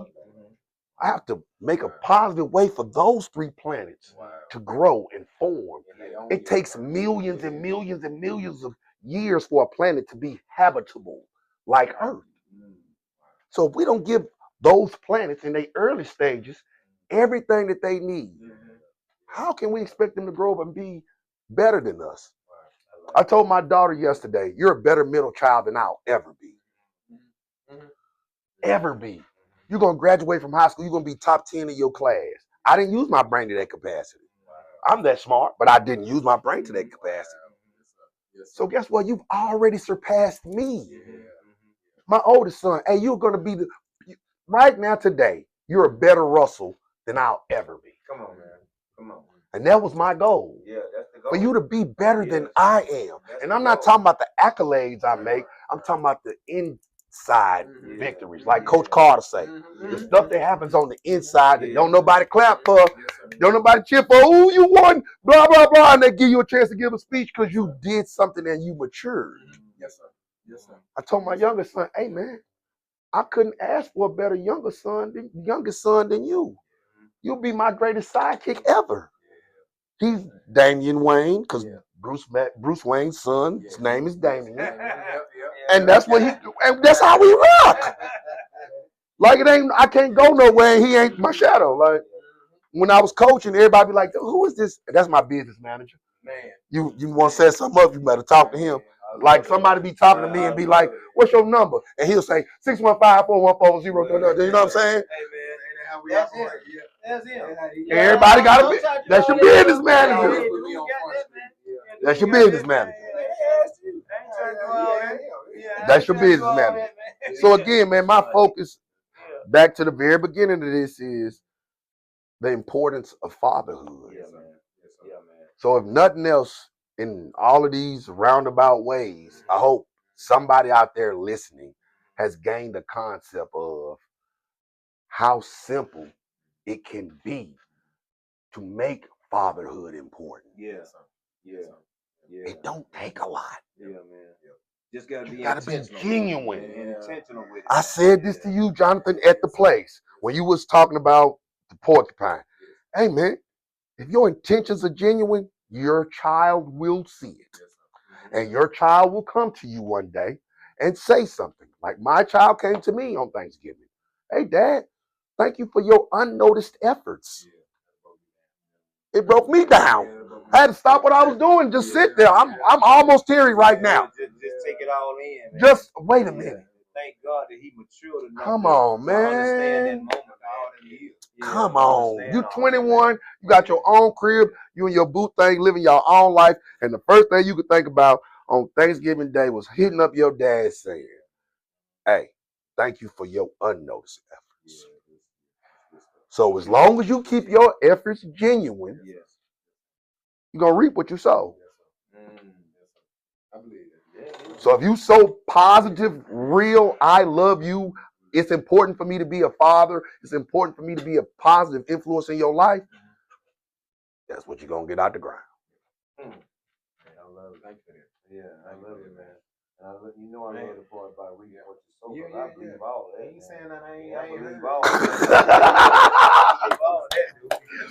I have to make a positive way for those 3 planets to grow and form. It takes millions and millions and millions of years for a planet to be habitable like Earth. So if we don't give those planets in their early stages everything that they need, how can we expect them to grow up and be better than us? I told my daughter yesterday, you're a better middle child than I'll ever be. Ever be. You're going to graduate from high school, you're going to be top 10 in your class. I didn't use my brain to that capacity. I'm that smart, but I didn't use my brain to that capacity. So guess what? You've already surpassed me. My oldest son, hey, you're going to be right now today, you're a better Russell than I'll ever be. Come on, man. Come on. And that was my goal. Yeah, that's the For you to be better than I am. And I'm not talking about the accolades I make. I'm talking about the inside victories. Like Coach Carter say. The stuff that happens on the inside that don't nobody clap for. Don't nobody cheer for. Oh, you won. Blah, blah, blah. And they give you a chance to give a speech because you did something and you matured. Yes, sir. Yes, sir. I told my youngest son, hey, man, I couldn't ask for a better youngest son than you. You'll be my greatest sidekick ever. He's Damian Wayne, because Bruce Wayne's son, his name is Damian. And that's what and that's how we rock. Like I can't go nowhere and he ain't my shadow. Like when I was coaching, everybody be like, who is this? That's my business manager. Man. You want to set something up, you better talk to him. Like somebody be talking to me and be like, what's your number? And he'll say 615-414-0. You know what I'm saying? That's it. That's it. Everybody got to be. That's your business manager. That's your business manager. That's your business manager. So again, man, my focus back to the very beginning of this is the importance of fatherhood. So if nothing else, in all of these roundabout ways, I hope somebody out there listening has gained a concept of how simple it can be to make fatherhood important. Yes. Yeah. It don't take a lot. Yeah, man. Just gotta be genuine. And intentional with it. I said this to you, Jonathan, at the place when you was talking about the porcupine. Hey, man, if your intentions are genuine, your child will see it. And your child will come to you one day and say something. Like my child came to me on Thanksgiving. Hey, Dad, thank you for your unnoticed efforts. It broke me down. I had to stop what I was doing, just sit there. I'm almost teary right now. Just take it all in, man. Just wait a minute. Thank God that he matured enough. Come on, man. To understand that moment. Come on. You 21, you got your own crib, you and your boo thing, living your own life. And the first thing you could think about on Thanksgiving Day was hitting up your dad saying, hey, thank you for your unnoticed efforts. So as long as you keep your efforts genuine, you're going to reap what you sow. I believe it. So if you sow positive, real, I love you, it's important for me to be a father, it's important for me to be a positive influence in your life, that's what you're going to get out the ground. I love it. Thank you for that. Yeah, I love it, man. You know I love the part about reading what you sow. I believe all that. Ain't saying that I ain't believe all that.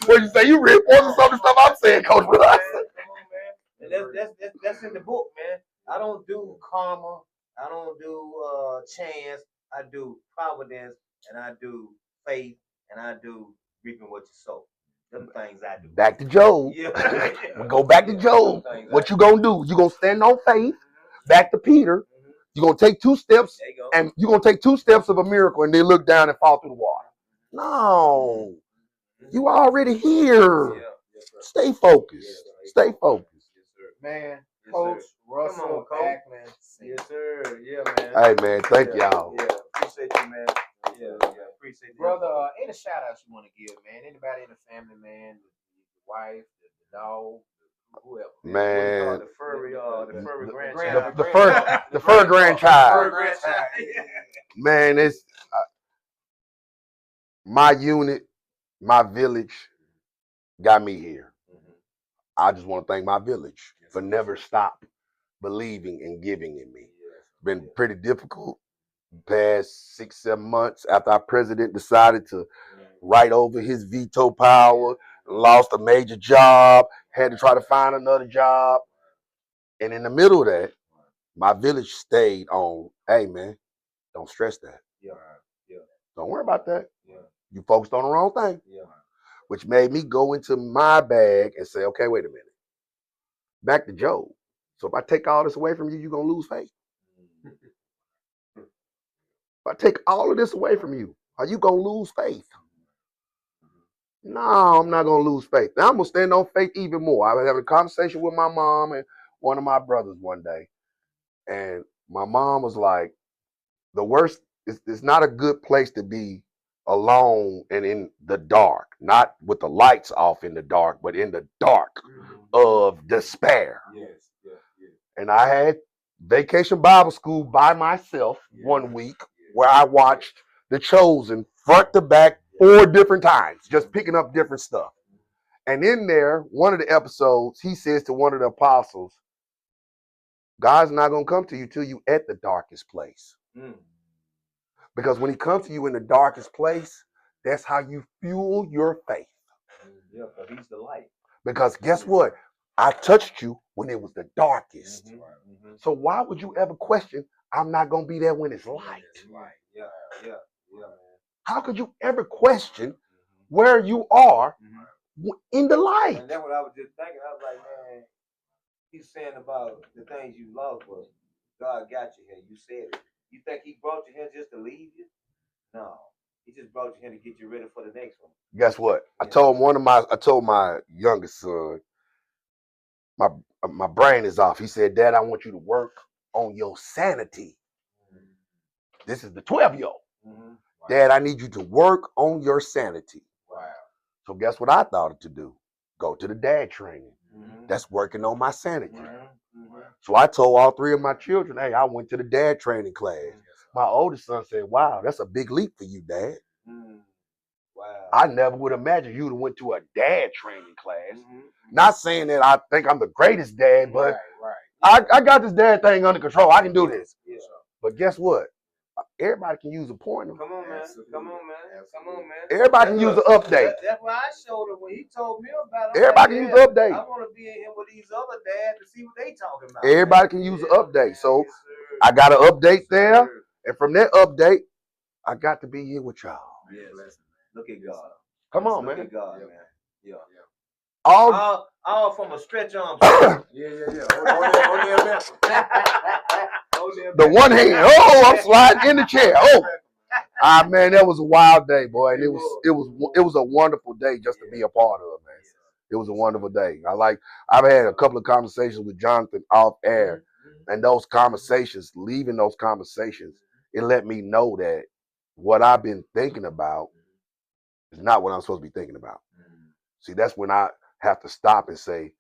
What you say? You reinforcing some of the stuff I'm saying, Coach Russ. Come on, man. And that's in the book, man. I don't do karma. I don't do chance. I do providence, and I do faith, and I do reaping what you sow. Them things I do. Back to Job. Yeah. We go back to Job. What you gonna do? You gonna stand on faith. Back to Peter. You're gonna take 2 steps, and you're gonna take 2 steps of a miracle, and then look down and fall through the water. No, you already here. Stay focused. Stay focused. Man, Coach Russell Acklin Sr. Yes, sir. Yeah, man. Hey, man, thank y'all. Yeah, appreciate you, man. Yeah, appreciate you. Brother, any shout outs you want to give, man? Anybody in the family, man? The wife, the dog, whoever. Man. The furry grandchild. The fur grandchild. Man, it's my unit, my village got me here. I just want to thank my village for never stop believing and giving in me. It's been pretty difficult the past 6-7 months after our president decided to write over his veto power, lost a major job, had to try to find another job. And in the middle of that, my village stayed on, hey, man, don't stress that. Don't worry about that. You focused on the wrong thing. Which made me go into my bag and say, okay, wait a minute. Back to Job. So if I take all this away from you, you're going to lose faith. If I take all of this away from you, are you going to lose faith? No, I'm not going to lose faith. Now I'm going to stand on faith even more. I was having a conversation with my mom and one of my brothers one day. And my mom was like, the worst, it's not a good place to be alone and in the dark, not with the lights off in the dark, but in the dark of despair. Yes. And I had vacation Bible school by myself one week where I watched The Chosen front to back 4 different times, just picking up different stuff. And in there, one of the episodes, he says to one of the apostles, God's not going to come to you till you at the darkest place. Because when he comes to you in the darkest place, that's how you fuel your faith. Yeah, but he's the light. Because guess what? I touched you when it was the darkest. So why would you ever question, I'm not going to be there when it's light? Yeah, man. How could you ever question where you are in the light? And that's what I was just thinking. I was like, man, he's saying about the things you love, but God got you here. You said it. You think he brought you here just to leave you? No. He just brought you here to get you ready for the next one. Guess what? I told my youngest son, my brain is off. He said, Dad, I want you to work on your sanity. This is the 12-year-old. Wow. Dad, I need you to work on your sanity. Wow. So guess what I thought to do? Go to the dad training. That's working on my sanity. So I told all 3 of my children, hey, I went to the dad training class. My oldest son said, wow, that's a big leap for you, Dad. Wow. I never would imagine you would have went to a dad training class. Not saying that I think I'm the greatest dad, but I got this dad thing under control. I can do this. Yeah. But guess what? Everybody can use a pointer. Come on, man. Everybody can use an update. That's why I showed him when he told me about it. Everybody can use an update. I want to be in here with these other dads to see what they talking about. Everybody can use an update. So I got an update there. And from that update, I got to be here with y'all. Yes. Look at God. Come on, Look man. at God, man. Yeah. All from a stretch arm. Yeah. Hold the one hand. Oh, I'm sliding in the chair. Oh, man, that was a wild day, boy. And it was a wonderful day just to be a part of, man. It was a wonderful day. I've had a couple of conversations with Jonathan off air, and those conversations, leaving those conversations, it let me know that what I've been thinking about is not what I'm supposed to be thinking about. See, that's when I have to stop and say,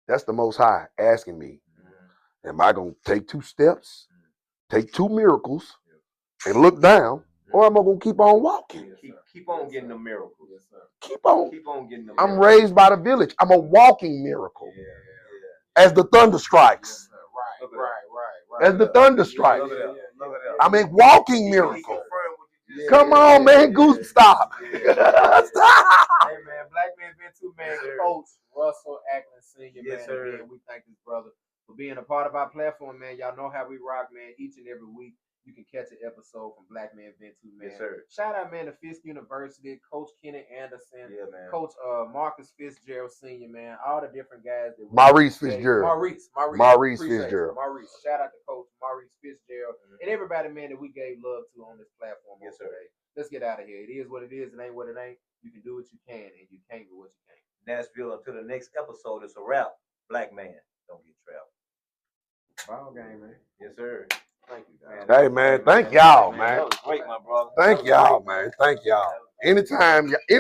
that's the Most High asking me, am I going to take 2 steps, take 2 miracles, and look down, or am I going to keep on walking? Keep on getting the miracles. Keep on getting the miracles. I'm raised by the village. I'm a walking miracle. As the thunder strikes. Right. As the thunder strikes. Look at that. I'm a walking miracle. Come on, man. Goose, stop. Stop. Hey, man. Black Man BMVT, man. Coach Russell Acklin Sr, Yes, man. sir. Again, we thank this brother for being a part of our platform, man. Y'all know how we rock, man. Each and every week, you can catch an episode from Black Man BMVT, man. Yes, sir. Shout out, man, to Fisk University, Coach Kenny Anderson, Yeah, man. Coach Marcus Fitzgerald Sr., man. All the different guys that Maurice Fitzgerald. Maurice Fitzgerald. You. Maurice. Shout out to Coach Maurice Fitzgerald and everybody, man, that we gave love to on this platform. Yes, sir. Today. Let's get out of here. It is what it is. It ain't what it ain't. You can do what you can, and you can't do what you can't. Nashville, until the next episode, it's a wrap. Black man, don't get trapped. Ball game, man. Yes, sir. Thank you, guys. Hey, man. Thank y'all, man. That was great, my brother. Thank y'all, man. Thank y'all. Anytime.